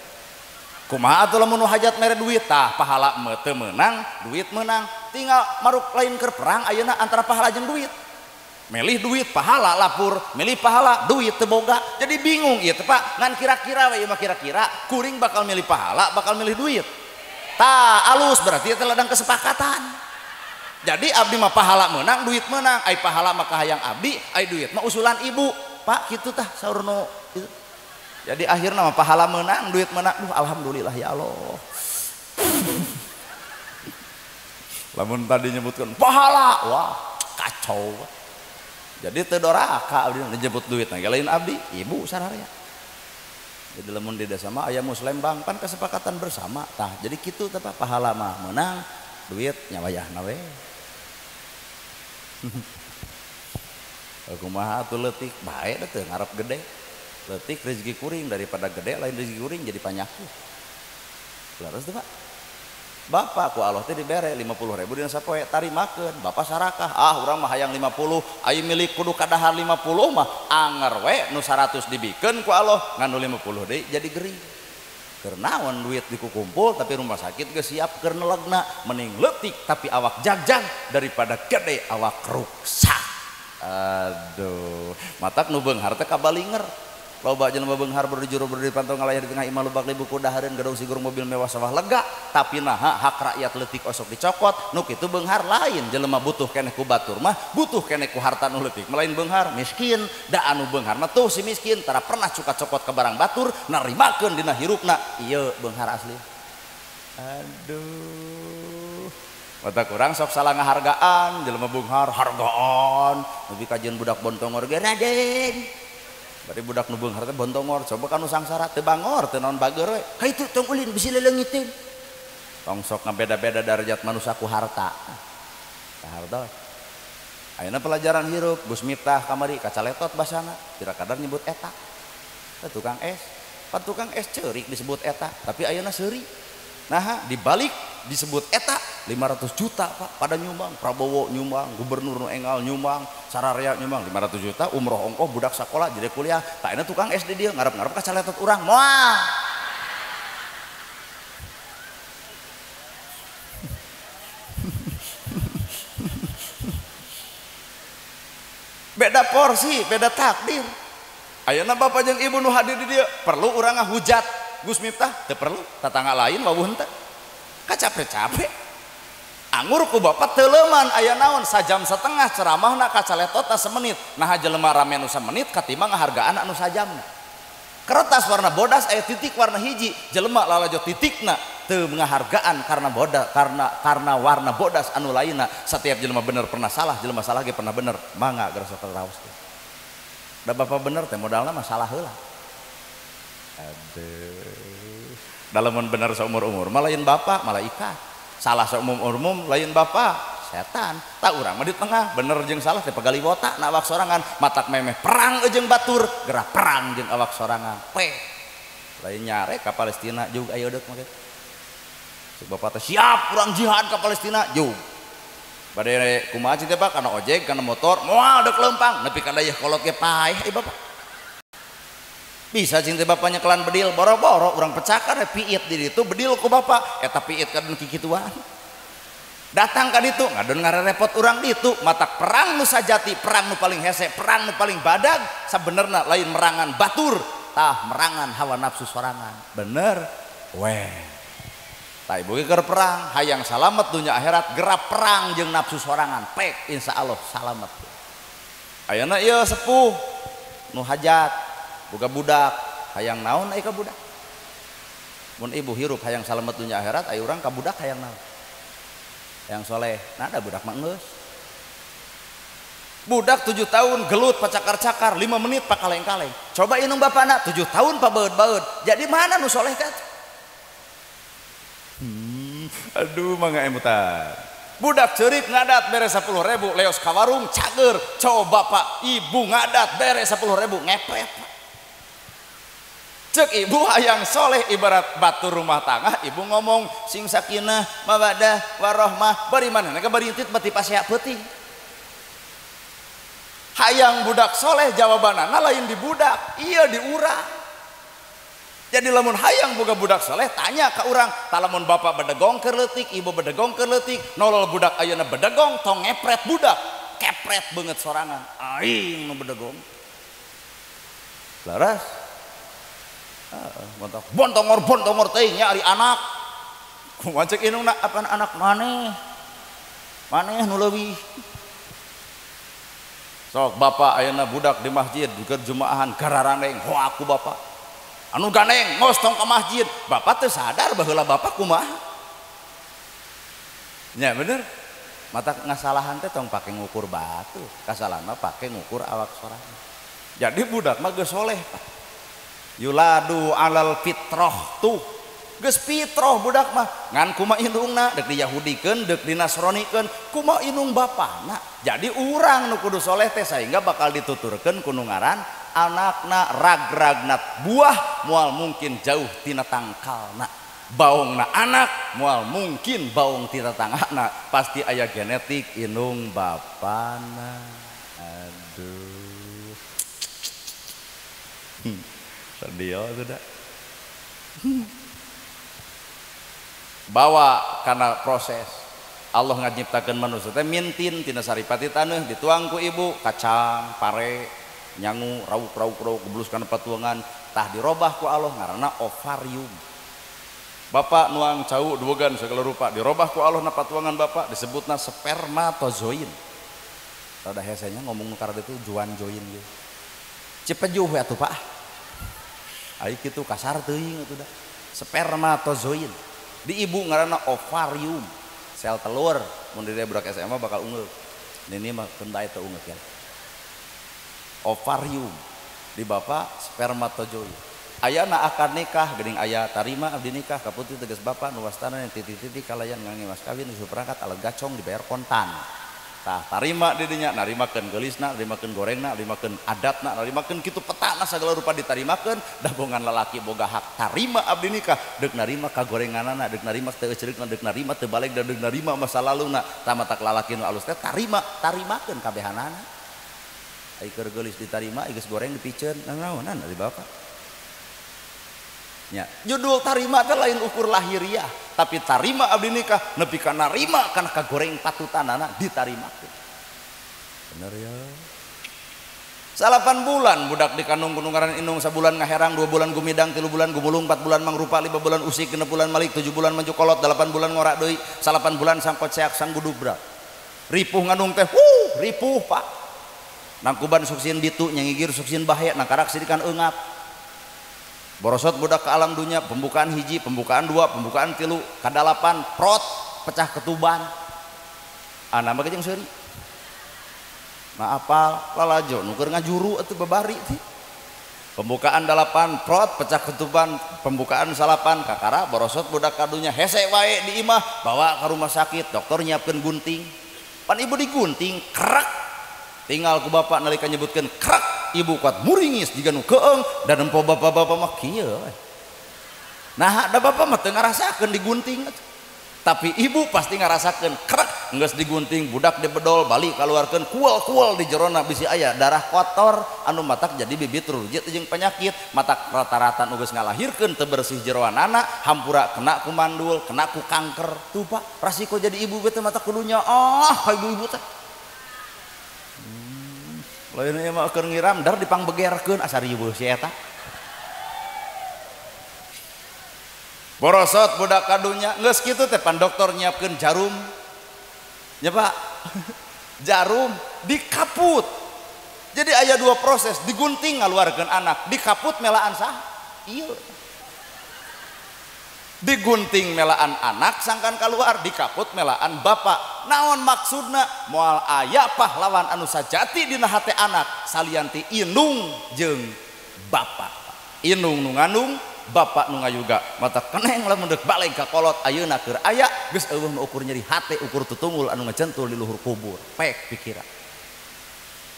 Kumaha atuh lamun nu hajat mere duit? Tah pahala teu meunang, duit meunang. Tinggal maruk lain keur perang ayeuna antara pahala jeung duit. Milih duit pahala lapur, milih pahala duit teu boga. Jadi bingung ieu teh Pak. Ngan kira-kira we mah kira-kira kuring bakal milih pahala, bakal milih duit. Tah alus berarti teh ladang kesepakatan. Jadi abdi mah pahala menang, duit menang. Ai pahala mah kahayang abdi, ai duit mah usulan ibu. Pak kitu tah saur nu kitu. Jadi akhirna mah pahala menang, duit menang. Alhamdulillah ya Allah. Lamun tadi nyebutkan pahala, wah kacau. Jadi teu doraka abdi nyebut duit nah lain abdi, ibu sararea. Jadi lamun di desa mah aya muslembang pan kesepakatan bersama. Tah jadi kitu teh pahala mah menang, duit nyawayahna we. Kumaha atuh leutik bae teh ngarep gede. Leutik rezeki kuring daripada gede lain rezeki kuring jadi panyaku. Laras teh Pak. Bapak ku Allah teh dibere 50.000 dina sapoe tarimakeun. Bapak sarakah. Ah urang mah hayang 50, aya milik kudu kadahar 50 mah anger we nu 100 dibikeun ku Allah nganu 50 deui jadi gering. Keur naon duit dikukumpul tapi rumah sakit geus siap keur nelegna. Mending leutik tapi awak jagjag daripada gede awak ruksak. Aduh, matak nu beunghar teh kabalinger. Loba jelema beunghar berdujur berdiri pantau ngalayar di tengah imah lubak libu kudahareun gadong sigur mobil mewah sawah lega. Tapi naha hak rakyat leutik osok dicokot. Nu kitu beunghar lain jelema butuh keneh ku batur mah butuh keneh ku harta nu leutik. Melain beunghar miskin, da anu beunghar mah tuh si miskin tara pernah cuka cokot ke barang batur narimakeun dina hirupna. Ieu beunghar asli. Aduh. Mata kurang sok salah ngahargaan jelema beunghar hargaan. Nepi kajian budak bontongor ge Raden. Bari budak nu beunghar teh bontongor coba ka nu sangsara teu bangor teu naon bageur we. Haitu tong ulin bisi leuleungiteun. Tong sok ngabeda-beda derajat manusia ku harta. Ka harta. Ayeuna pelajaran hirup Gus Miftah kamari kacaletot basana. Tira kadar nyebut eta. Teh tukang es. Pan tukang es ceurik disebut eta, tapi ayeuna seuri. Nah, dibalik disebut eta 500 juta Pak pada nyumbang. Prabowo nyumbang, gubernur nu enggal nyumbang, sararea nyumbang 500 juta umroh ongkoh budak sekolah jadi kuliah. Tak ini tukang SD dia ngarep-ngarep kacaletot urang moal. Beda porsi, beda takdir. Ayeuna bapak jeung ibu nu hadir di dieu perlu urang ngahujat Gus Miftah teu perlu tatangga lain wawuh henteu kacapek-capek anggur ku bapak teu leuman aya naon sajam setengah ceramahna kacaletot semenit nah jelema rame nu samenit katimbang ngahargaan anu sajamna. Kertas warna bodas aya titik warna hiji jelema lalajo titikna teu ngahargaan karena bodas karena warna bodas anu lainna. Setiap jelema bener pernah salah jelema salah ge pernah bener mangga geus raos teh. Da bapak bener teh modalna mah salah heula. Aduh, dalaman bener seumur-umur malah lain bapak malaikat salah seumur-umur lain bapak setan tak urang mah di tengah bener jeung salah teh pegali wota na awak sorangan matak memeh perang jeung batur gerak perang jeung awak sorangan lain nyare ka Palestina juga ayo deuk mah cek bapak teh siap urang jihad ka Palestina juga bade kumaha teh Pak kana ojek kana motor moal deuk leumpang nepi ka dayeuh kolot ge paeh bapak bisa cinta bapaknya kelan bedil boro-boro orang pecahkan piit di ditu bedil ku bapak eta piit kadun kikituan datang ka ditu ngadon ngarerepot urang ditu matak perang nu sajati perang nu paling hese perang nu paling badag sabenerna lain merangan batur tah merangan hawa nafsu sorangan bener weh tah ibu keur perang hayang salamet dunya akhirat gerap perang jeung nafsu sorangan pek insyaallah salamet ayeuna ieu sepuh nu hajat boga budak hayang naon ai ka budak mun ibu hirup hayang salamet dunya akhirat aya urang ka budak hayang naon yang soleh, nah ada budak mah geus. Budak 7 tahun gelut pacakar-cakar 5 menit pak kaleng-kaleng. Coba inung bapana 7 tahun pak baeud-baeud. Jadi mana nu soleh kan? Aduh mangga emutan. Budak ceurik ngadat beres 10.000 leos ka warung cager. Coba pak ibu ngadat beres 10.000 ngepret. Cek ibu hayang soleh ibarat batur rumah tangga ibu ngomong sing sakinah mawadah warohmah bari manehna ka bari intit bati pasea peuting hayang budak soleh jawabanana lain di budak iya di urang jadi lamun hayang boga budak soleh tanya ka urang talamun bapak bedegong keur leutik ibu bedegong keur leutik nolol budak ayeuna bedegong tong ngepret budak kepret beungeut sorangan aing nu bedegong laras bontongor teh nyari anak kumaha cek inungna apa anak maneh nu leuwih sok bapak ayeuna budak di masjid keur jumaahan gararandeng ho aku bapak anu gandeng ngos tong ka masjid bapak teh sadar baheula bapak kumaha nya bener mata ngasalahan teh tong pake ngukur batu kasalahan mah pake ngukur awak sorangan jadi budak mah geus soleh Pak yuladu alal fitrah tuh geus fitrah budak mah ngan kumaha indungna deuk di Yahudikeun deuk di Nasronikeun kumaha indung bapana jadi urang nu kudu soleh teh sehingga bakal dituturkeun ku nu ngaran anakna ragragna buah moal mungkin jauh tina tangkalna baongna anak moal mungkin baong tina tangana pasti aya genetik indung bapana aduh dia sudah bawa karena proses Allah ngajiptakeun manusia teh mintin tina saripati taneuh dituang ku ibu kacang pare nyangu rauk geblus kana patuangan tah dirobah ku Allah ngaranna ovarium bapak nuang cau duwegan segala rupa dirobah ku Allah na patuangan bapak disebutna spermatozoid rada hesenya ngomong karena itu juan join gitu cipejuh ya tuh pak ai kitu kasar teuing atuh da spermatozoid di ibu ngaranna ovarium sel telur mun di budak SMA bakal unggul ini mah kendai teu unggul ya ovarium di bapak spermatozoid ayana akad nikah geuning aya tarima abdi nikah kaputi tegas bapak nu wastana yang titik-titik kalayan ngangge mas kawin nu perangkat alat gacong dibayar kontan tah tarima di dinya narimakeun geulisna narimakeun gorengna narimakeun adatna narimakeun kitu petana sagala rupa ditarimakeun dabongan lalaki boga hak tarima abdi nikah deuk narima kagorenganana deuk narima teu ceurikna deuk narima teu balik deuk narima masa laluna tamatak lalaki nu alus teh tarimakeun kabehanana ai keur geulis ditarima geus goreng dipiceun naonan ari bapak nya judul tarima teh lain ukur lahiriah tapi tarima abdi nikah nepi ka narima kana kagoreng patutanana ditarimakeun bener ya 8 bulan budak dikandung gunungaran indung sabulan ngaherang 2 bulan gumidang 3 bulan gumulung 4 bulan mangrupa 5 bulan usik 6 bulan malik 7 bulan maju kolot 8 bulan ngorak deui 8 bulan sangkot seak sang gudubrak ripuh ngandung teh ripuh pak nangkuban suksin ditu nyangigir suksin bahaya nangkarak sidikan eungap borosot budak ke alam dunia pembukaan hiji pembukaan 2 pembukaan 3 kadalapan prot pecah ketuban anak mah jeung seuri nah apal lalajo nu keur ngajuru atuh babari ti pembukaan 8 prot pecah ketuban pembukaan 8 kakara borosot budak kadunya hese wae di imah bawa ke rumah sakit dokter nyiapkeun gunting pan ibu digunting kerak tinggal ku bapak nalika nyebutkeun kerak ibu kuat muringis jiga nu keeng dan empo bapak-bapak mah kieu nah ada bapak mah teu ngarasakeun digunting tapi ibu pasti ngarasakeun krek geus digunting budak dibedol balik keluarkeun kual-kual di jerona bisi aya darah kotor anu matak jadi bibit rujit jeung penyakit matak rata-rata nu geus ngalahirkeun teu bersih jeroanana hampura kena ku mandul kena ku kanker tuh Pak rasiko jadi ibu teh matak kudunya ibu-ibu teh lain ieu mah keur ngiram dar dipangbegerkeun asa riweuh si eta borosot budak kadunya geus kitu teh pan dokter nyiapkeun jarum nya Pak jarum dikaput jadi aya dua proses digunting ngaluarkeun anak dikaput melaan saha ieu digunting melaan anak sangkan keluar dikaput melaan bapak naon maksudna moal aya pahlawan anu sajati dina hate anak salianti indung jeung bapak indung nu ngandung bapak nu ngayuga mata keneng lamun deuk balik ka kolot ayeuna keur aya geus eueuh nu ukur nyeri hate ukur tutunggul anu ngacentul di luhur kubur pek pikiran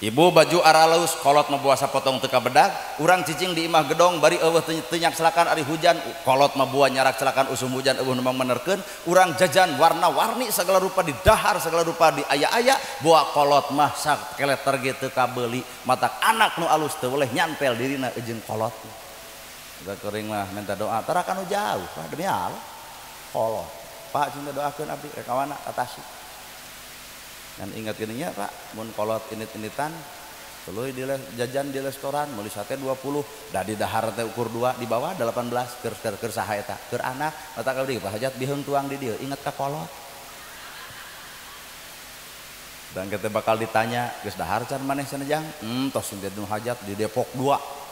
ibu baju aralaus kolot mah buah sapotong teu kabedag urang cicing di imah gedong bari eueuh teu nyakselakan ari hujan kolot mah buah nyarak celakan usum hujan eueuh nu menerkeun urang jajan warna-warni segala rupa di dahar segala rupa di aya-aya buah kolot mah sakeleter ge teu kabeuli matak anak nu alus teu boleh nyantel dirina jeung kolot udah kering mah minta doa tarakan jauh Pak demi Allah kolot Pak cinta doakeun abdi rekawana atasi dan ingat gini ya Pak mun kolot init-initan tuluy di jajan di restoran meuli sate 20 da di dahar teh ukur 2 di bawah 18 keur saha eta keur anak mata kabdi Pak hajat biheung tuang di dieu ingat ka kolot dan kita bakal ditanya geus dahar can maneh sanajang tos sinten nu hajat di Depok 2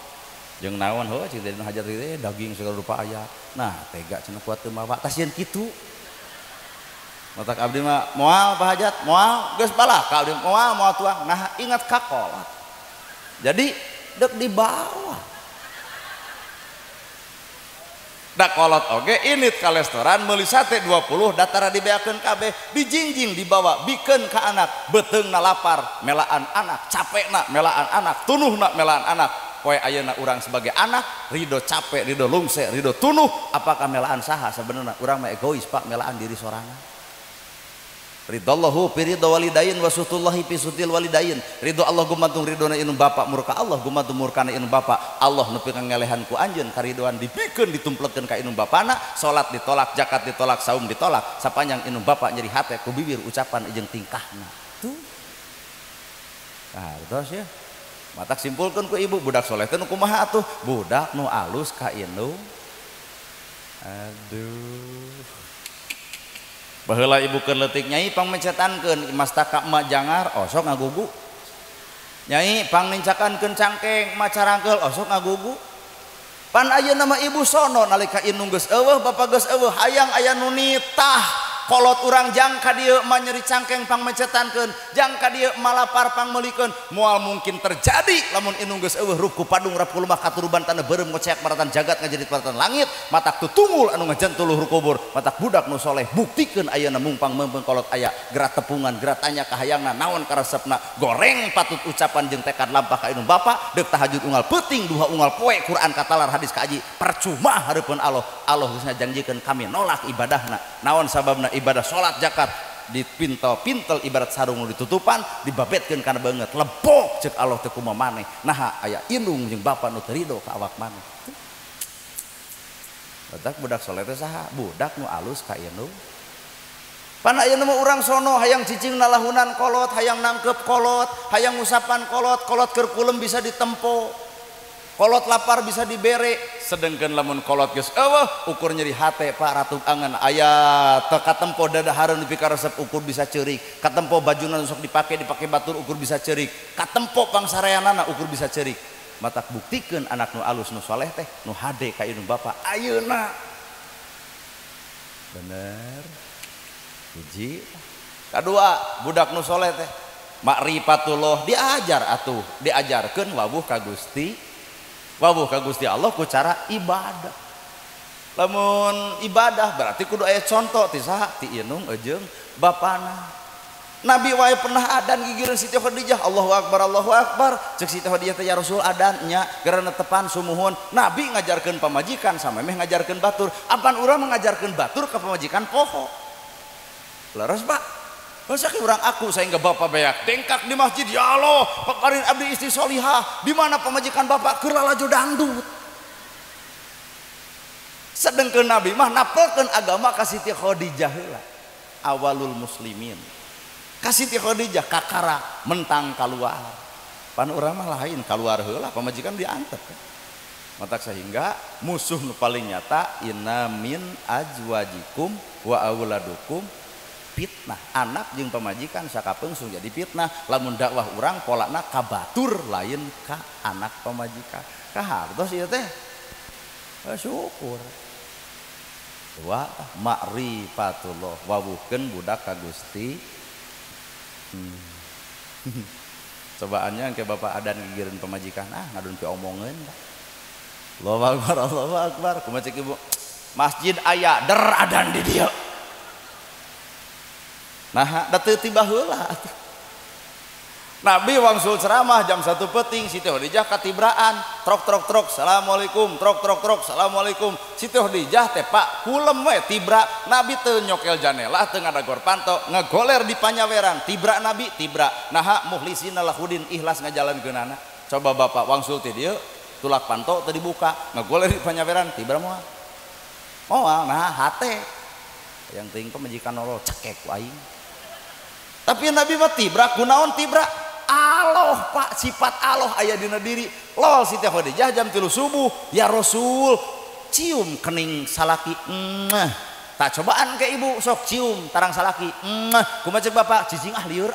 jeung naon heuh cing teh hajat teh daging segala rupa aya nah tega cenah kuat teu mawa tasieun kitu matak abdi mah moal Pak hajat moal geus balaka abdi moal tuang nah ingat ka kolot jadi deuk dibawa da kolot oge init ka restoran meuli sate 20 datara dibeakeun kabeh dijingjing dibawa bikeun ka anak beuteungna lapar melaan anak capekna melaan anak tunuhna melaan anak poe ayeuna urang sebagai anak ridho capek ridho lungse ridho tunuh apakah melaan saha sebenarnya urang mah egois Pak melaan diri sorangan ridallahu fi ridho walidain wa sutullahi fi sutil walidain ridho Allah gumantung ridona inung bapak murka Allah gumantung murkana inung bapak Allah nepi ka ngelehan ku anjeun karidoan dipikeun ditumplekeun ka inung bapana salat ditolak zakat ditolak saum ditolak sapanjang inung bapak nyeri hate ku bibir ucapan jeung tingkahna tuh nah terus ya matak simpulkan ku ibu budak soleh teh nu kumaha atuh budak nu alus ka indung aduh baheula ibu keur leutik nyai pang mencetankeun mastaka emak jangar osok ngagugu nyai pang nincakankeun cangkeng macarangkeul osok ngagugu pan ayeuna mah ibu sono nalika indung geus eueuh bapak geus eueuh hayang aya nu nitah kolot urang jang ka dieu mah nyeri cangkeng pang mencetankeun jang ka dieu malapar pang meulikeun moal mungkin terjadi lamun indung geus eueuh ruku padung rapul mah katuruban tanah beureum ngoceak maratan jagat ngajerit maratan langit matak tutunggul anu ngajentul luhur kubur matak budak nu soleh buktikeun ayeuna mungpang meumpeng kolot aya gerak tepungan gerak tanya ka hayangna naon karesepna goreng patut ucapan jeung tekad lampah ka indung bapa deuk tahajud unggal peuting duha unggal poe Quran katalar hadis kaji percuma hareupeun Allah geus ngajanjikeun kami nolak ibadahna naon sababna ibadah sholat zakat dipintel-pintel ibarat sarung nu ditutupan dibabetkeun kana beungeut lebok ceuk Allah teu kumaha maneh nah aya indung jeung bapa nu teu ridho ka awak maneh budak soleh teh saha budak nu alus ka indung pan ayeuna mah urang sono hayang cicing nalahunan kolot hayang nangkep kolot hayang ngusapan kolot keur kulem bisa ditempo kolot lapar bisa dibere sedengkeun lamun kolot geus eueuh ukur nyeri hate Pak ratu angan aya teu katempo dadahareun nepi ka resep ukur bisa ceurik katempo bajuna sok dipake batur ukur bisa ceurik katempo pangsareanana ukur bisa ceurik matak buktikeun anak nu alus nu saleh teh nu hade ka indung bapa ayeuna bener hiji kadua budak nu saleh teh makrifatullah diajarkeun wawuh ka Gusti Allah ku cara ibadah lamun ibadah berarti kudu aya contoh ti saha ti indung jeung bapana Nabi wae pernah adan gigireun Siti Khadijah, Allahu Akbar, cek Siti Khadijah teh ya Rasul adannya gara netepan sumuhun. Nabi ngajarkeun pamajikan samemeh ngajarkeun batur. Apan urang mengajarkeun batur ka pamajikan poho. Leres Pak. Masa ki urang aku saengga bapak beak dengkak di masjid, ya Allah, pakarin abdi istri solihah, di mana pamajikan bapak keur lalaju dangdut. Sedengkeun Nabi mah napelkeun agama ka Siti Khadijah heula. Awalul muslimin. Kasih Siti Khadijah kakara mentang keluar pan urang mah lain keluar heula pamajikan diantep kan. Matak sehingga musuh nu paling nyata inna min ajwajikum wa auladukum fitnah, anak jeung pamajikan sakapeungsung jadi fitnah. Lamun dakwah urang polana ka batur lain ka anak pamajikan ka hartos ieu teh syukur. Dua ma'rifatullah wawuhkeun budak ka Gusti. Cobaannya ke bapak adan gigireun pamajikan ngadun pi omongeun Allahu Akbar kumaha cek ibu masjid aya der adan di dieu nah da teu tiba heula Nabi wangsul ceramah jam 1 peuting Siti Khadijah katibraan trok assalamualaikum trok assalamualaikum Siti Khadijah teh Pak kulem we tibra Nabi teu nyokel janela teu ngadagor panto ngagoler di panyaweran tibra Nabi tibra naha mukhlisina lahudin ikhlas ngajalankeunana. Coba bapak wangsul ti dieu tulak panto teu dibuka ngagoler di panyaweran tibra moal nah hate yang teuing pamajikan nolol cekek ku aing tapi Nabi mah tibra kunaon tibra Allah Pak sifat Allah aya dina diri lol Siti Khadijah jam 3 subuh ya Rasul cium kening salaki tak cobaan ke ibu sok cium tarang salaki kumaha cek bapak cicing lieur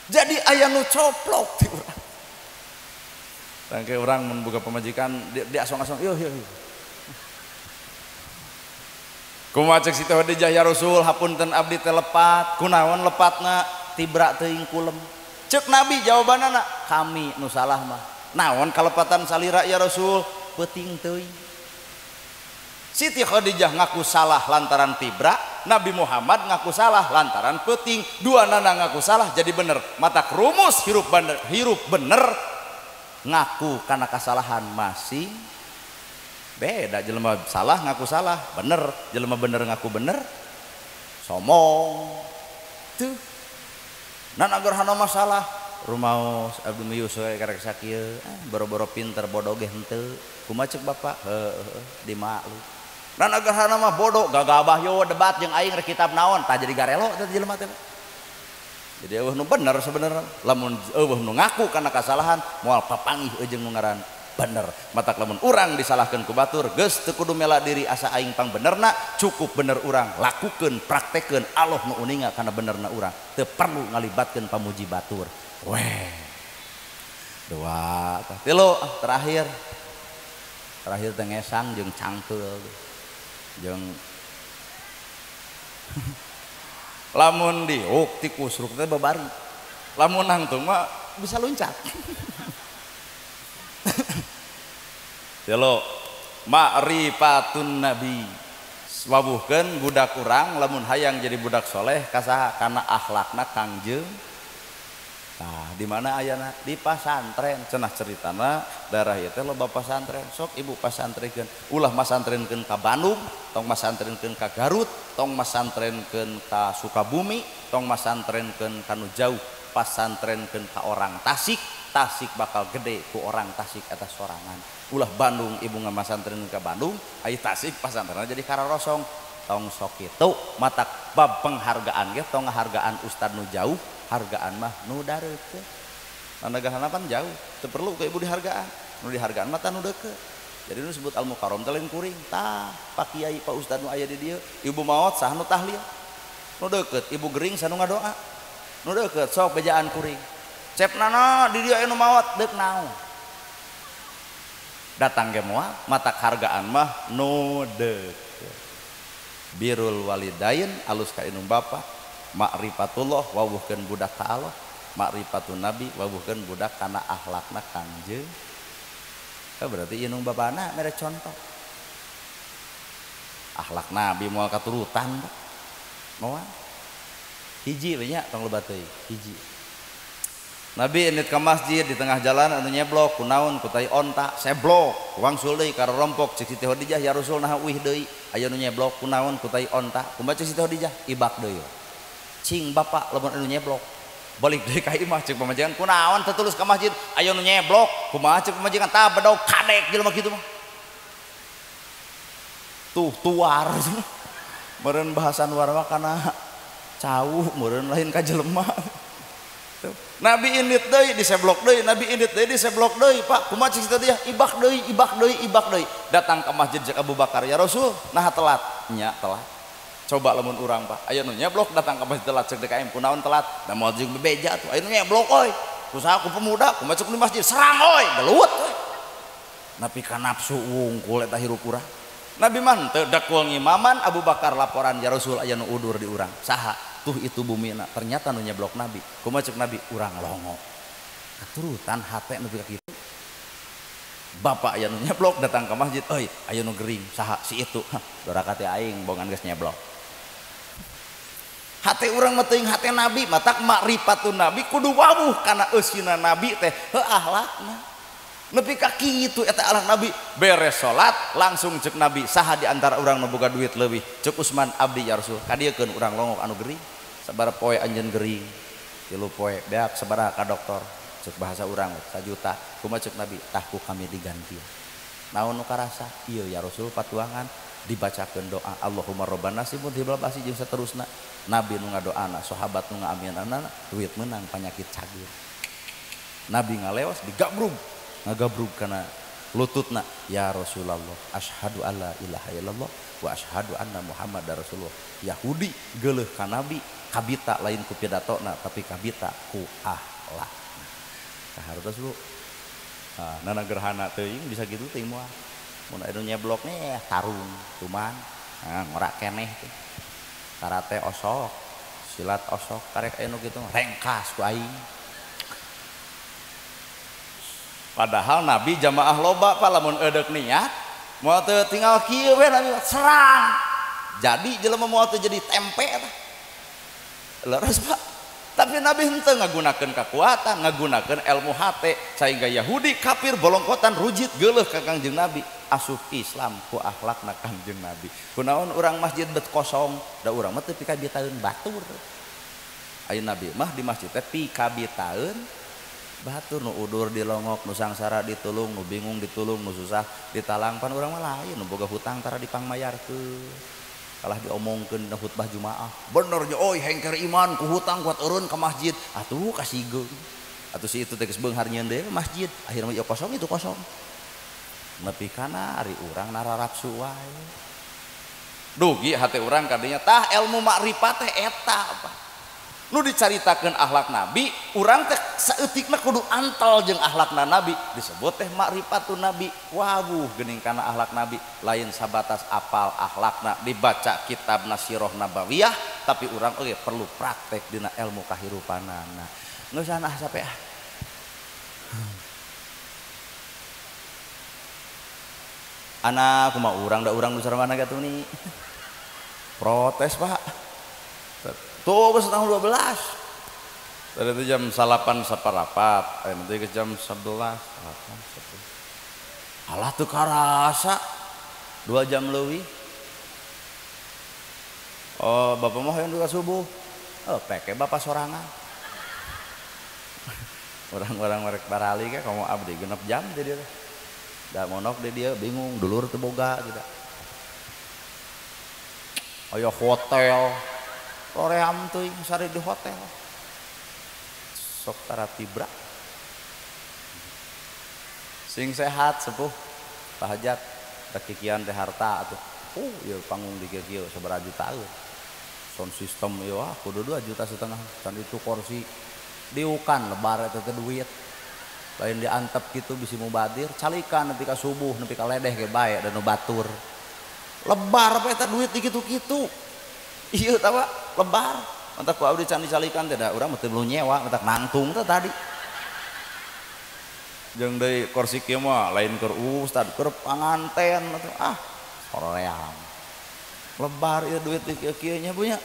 jadi aya nu coplok ti urang tangke urang mun boga pamajikan di asong-asong yo kumaha cek Siti Khadijah ya Rasul hapunten abdi teh lepat kunaon lepatna tibra teuing kulem. Cek Nabi jawabanana kami nu salah mah naon kalepatan salira ya Rasul peuting teuing. Siti Khadijah ngaku salah lantaran tibra, Nabi Muhammad ngaku salah lantaran peuting. Dua nana ngaku salah jadi bener. Matak rumus hirup bener ngaku karena kesalahan masing beda. Jelema salah ngaku salah bener, jelema bener ngaku bener somong tuh. Nan agar hana masalah rumaos abdi meyus we karek sakieu boro-boro pinter bodoh ge henteu kumaha cek bapak di maklu. Nan agar hana mah bodoh gagabah yo debat jeung aing rek kitab naon tah jadi garelo teh jelema teh. Jadi eueuh nu bener sebenarnya lamun eueuh nu ngaku kana kasalahan moal papanggih jeung nu ngaran bener. Matak lamun urang disalahkeun ku batur geus teu kudu mela diri asa aing pang benerna cukup bener urang lakukeun praktekeun Allah nu uninga kana benerna urang teu perlu ngalibatkeun pamuji batur. Weh dua tilu terakhir teh ngesang jeung cangkeul jeung lamun diuk ti kusruk teh babari lamun nangtung mah bisa loncat. Tilu ma'rifatun nabi wawuhkeun budak urang lamun hayang jadi budak soleh kasaha kana akhlakna Kangjeng. Nah di mana ayana di pasantren cenah ceritana daerah ieu teh loba pasantren sok ibu pasantrenkeun ulah masantrenkeun ka Bandung tong masantrenkeun ka Garut tong masantrenkeun ka Sukabumi tong masantrenkeun ka nu jauh pasantrenkeun ka orang Tasik bakal gede ku orang Tasik atas sorangan ulah Bandung ibu ngamasantrenkeun ka Bandung ai Tasik pasantrenna jadi kararosong tong sok kitu matak bab penghargaan ge tong ngahargaan ustad nu jauh hargaan mah nu dareukeun nagahana pan jauh teu perlu ke ibu dihargaan nu dihargaan mah nu deukeut jadi nu disebut al mukarram teh lain kuring tah pak kiai pak ustad nu aya di dieu ibu maot saha nu tahlil nu deukeut ibu gering saha nu ngadoa nu deukeut sok bejaan kuring cepnana di dieu aya nu maot deuk naon datang ge moal matak hargaan mah nu deukeut birrul walidain alus ka indung bapa ma'rifatullah wawuhkeun budak ka Allah ma'rifatun nabi wawuhkeun budak kana akhlakna Kangjeng. Berarti indung bapana mere contoh akhlak nabi moal katurutan moal hiji banyak tong lebat teuing hiji. Nabi indit ke masjid di tengah jalan anu nyeblok kunaon ku tai onta seblok wangsul deui ka rompok cek Siti Khadijah ya Rasul nah uih deui aya nu nyeblok kunaon ku tai onta kumaha cek Siti Khadijah ibak deui cing bapak lamun anu nyeblok balik deui ka imah cek pamajikan kunaon teu tulus ka masjid aya nu nyeblok kumaha cek pamajikan tah bedog kadek jelema kitu mah tuh tuar meureun bahasan warma kana cauh meureun lain ka jelema. Nabi indit deui diseblok deui, Nabi indit deui diseblok deui, Pak. Kumaha cik teh dia? Ibak deui. Datang ke masjid Cek Abu Bakar, ya Rasul, nah telat. Nya telat. Coba lamun urang, Pak. Aya nu nyeblok datang ke masjid telat cek DKM, kunaon telat? Da moal jeung bebeja tuh. Aya nu nyeblok euy. Usaha ku pemuda, kumaha cek di masjid serang euy, gelut euy. Nabi ka nafsu wungkul eta hirup urang. Nabi man teu dakul ngimaman Abu Bakar laporan, ya Rasul aya nu udur di urang. Saha? Tuh itu bumina ternyata nu nyeblok Nabi kumaha ceuk Nabi urang longo katurutan hate nepi ka kitu bapak aya nu nyeblok datang ke masjid euy aya nu gering saha si itu doraka teh aing bongan geus nyeblok hate urang mah teuing hate Nabi matak makrifatu Nabi kudu wawuh kana eusina Nabi teh heuh akhlakna nepi ka kitu eta akhlak Nabi beres salat langsung cek Nabi saha di antara urang nu boga duit leuwih cek Usman abdi ya Rasul kadiekeun urang longok anu gering sabaraha poe anjeun gering 3 poe beak sabaraha ka dokter cek bahasa urang 1 juta kumaha cek Nabi tah ku kami diganti naon nu karasa ieu ya Rasul patuangan dibacakeun doa Allahumma rabbana sibun hibal basi jeung saterusna Nabi nu ngadoana sahabat nu ngaaminanana duit menang panyakit cager Nabi ngaleos digabrug ngagabrug kana lututna ya Rasulullah asyhadu alla ilaha illallah wa asyhadu anna muhammadar rasulullah Yahudi geuleuh ka Nabi kabita lain ku pidatona tapi kabita ku akhlak kahartos lu nana gerhana teuing bisa kitu teuing moal mun anu nyeblok nih tarung cuman ngorak keneh teh karate osok silat osok karek anu kitu rengkas ku aing padahal Nabi jamaah loba Pak lamun eudek niat moal teu tinggal kieu we Nabi serang jadi jelema moal teu jadi tempe tah leres Pak tapi Nabi henteu ngagunakeun kekuatan ngagunakeun ilmu hate sehingga Yahudi kafir bolongkotan rujit geuleuh ka Kangjeng Nabi asup Islam ku akhlakna Kangjeng Nabi kunaon urang masjid bet kosong da urang mah teu pikabitaeun batur aya Nabi mah di masjid teh pikabitaeun batur nu udur dilongok nu sangsara ditulung nu bingung ditulung nu susah ditalangpan urang mah lain nu boga hutang tara dipangmayarkeun kalah diomongkeun na khutbah Jumaah bener nya oi hengker iman ku hutang kuat eureun ka masjid atuh kasigeung atuh si itu teh geus beunghar nyieun deui masjid akhirna ieu kosong itu kosong nepi kana ari urang nararapsu wae dugi hate urang kadinya tah ilmu makrifat teh eta apa nu dicaritakeun akhlak Nabi urang teh saeutikna kudu antal jeung akhlakna Nabi disebut teh makrifatun Nabi wawuh geuning kana akhlak Nabi lain sabatas apal akhlakna dibaca kitab Nasirah Nabawiyah tapi urang oge perlu praktek dina ilmu kahirupanana geus sana sape anak kumaha urang da urang nu sarwana gatuni protes Pak tuh pas tahun 12 tadi itu jam 8 saparapat nanti ke jam 11 alah tuh karasa 2 jam lebih oh bapak mau yang juga subuh oh peke bapak sorangan orang-orang merek barali kan kamu abdi genep jam jadi dah monok dia bingung dulur teu boga gitu ayo hotel Koream tuh sari di hotel sok tara tibra sing sehat sepuh tahajat kekikian teh harta atuh ieu panggung di kieu sabaraha juta sound system ieu kudu 2,5 juta can itu kursi diukan lebar eta teh duit lain diantep kitu bisi mubadir calikan nepi ka subuh nepi ka ledeh ge bae dan nu batur lebar apa eta duit di kitu-kitu ieu tah lebar mantak ku abdi can dicalikan teh da urang mah teu nyewa mantak nangtung teh tadi jeung deui kursi kieu mah lain keur ustad keur panganten atuh hoream lebar ieu duit di kieu nya punya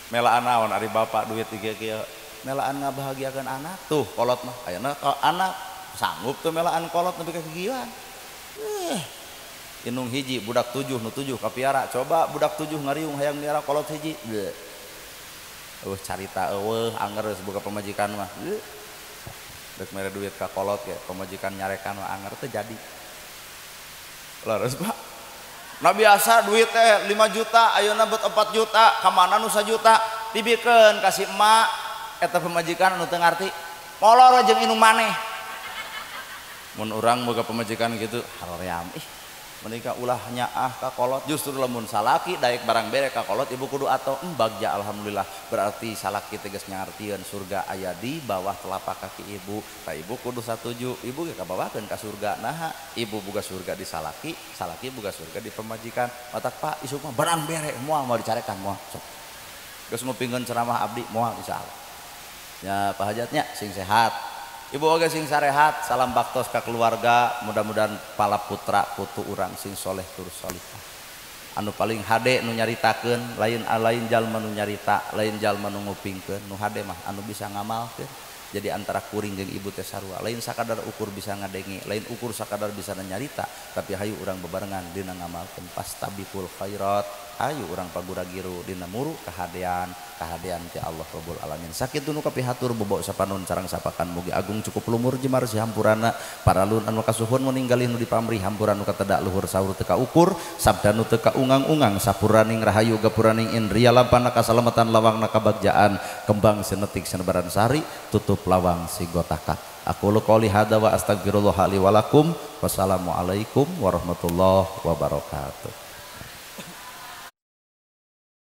melaan naon ari bapak duit tiga kieu melaan ngabahagiakeun anak tuh kolot mah ayeuna anak sanggup tuh melaan kolot nepi ka kegiuan inung hiji budak 7 nu 7 kapiara coba budak 7 ngariung hayang miara kolot hiji carita anger geus boga pamajikan mah dek mere duit ka kolot ge pamajikan nyarekan mah anger teh jadi laras Pak nah biasa duit teh 5 juta ayeuna bet 4 juta ka mana nu 1 juta dibikeun kasih emak eta pemajikan anu teu ngarti molor jeung inung maneh mun urang boga pemajikan gitu haream menika ulah nyaah ka kolot justru lamun salaki daek barang bere ka kolot ibu kudu ato bagja alhamdulillah berarti salaki teh geus ngartieun surga aya di bawah telapak kaki ibu ka ibu kudu satuju ibu ge kabawakeun ka surga naha ibu boga surga di salaki salaki boga surga di pemajikan matak Pak isuk mah barang bere moal mau dicarekan moal sok geus ngupingkeun ceramah abdi moal insyaallah ya Pak Hajatnya sing sehat ibu oge sing sarehat salam baktos ka keluarga mudah-mudahan pala putra putu urang sing soleh tur solihah anu paling hade nu nyaritakeun lain jalma nu nyarita lain jalma nu ngupingkeun nu hade mah anu bisa ngamalkeun jadi antara kuring jeung ibu teh sarua lain sakadar ukur bisa ngadenge lain ukur sakadar bisa nyarita tapi hayu urang bebarengan dina ngamalkeun pastabikul khairat ayo urang paguragiru dina muru kahadean ti Allah Rabbul Alamin sakitu nu kapihatur bobo sapanon sareng sapakan mugi agung cukup lumur jemar si hampurana paralun anu kasuhun meninggali nu dipamri hampuran nu katedak luhur saur teu ukur sabda nu teu ungang-ungang sapuraning rahayu gapuraning indria lampana kasalamatan lawangna kabagjaan kembang senetik senebaran sari tutup lawang si gotaka aku qouli hada wa astagfirullah li wa lakum wassalamualaikum warahmatullahi wabarakatuh.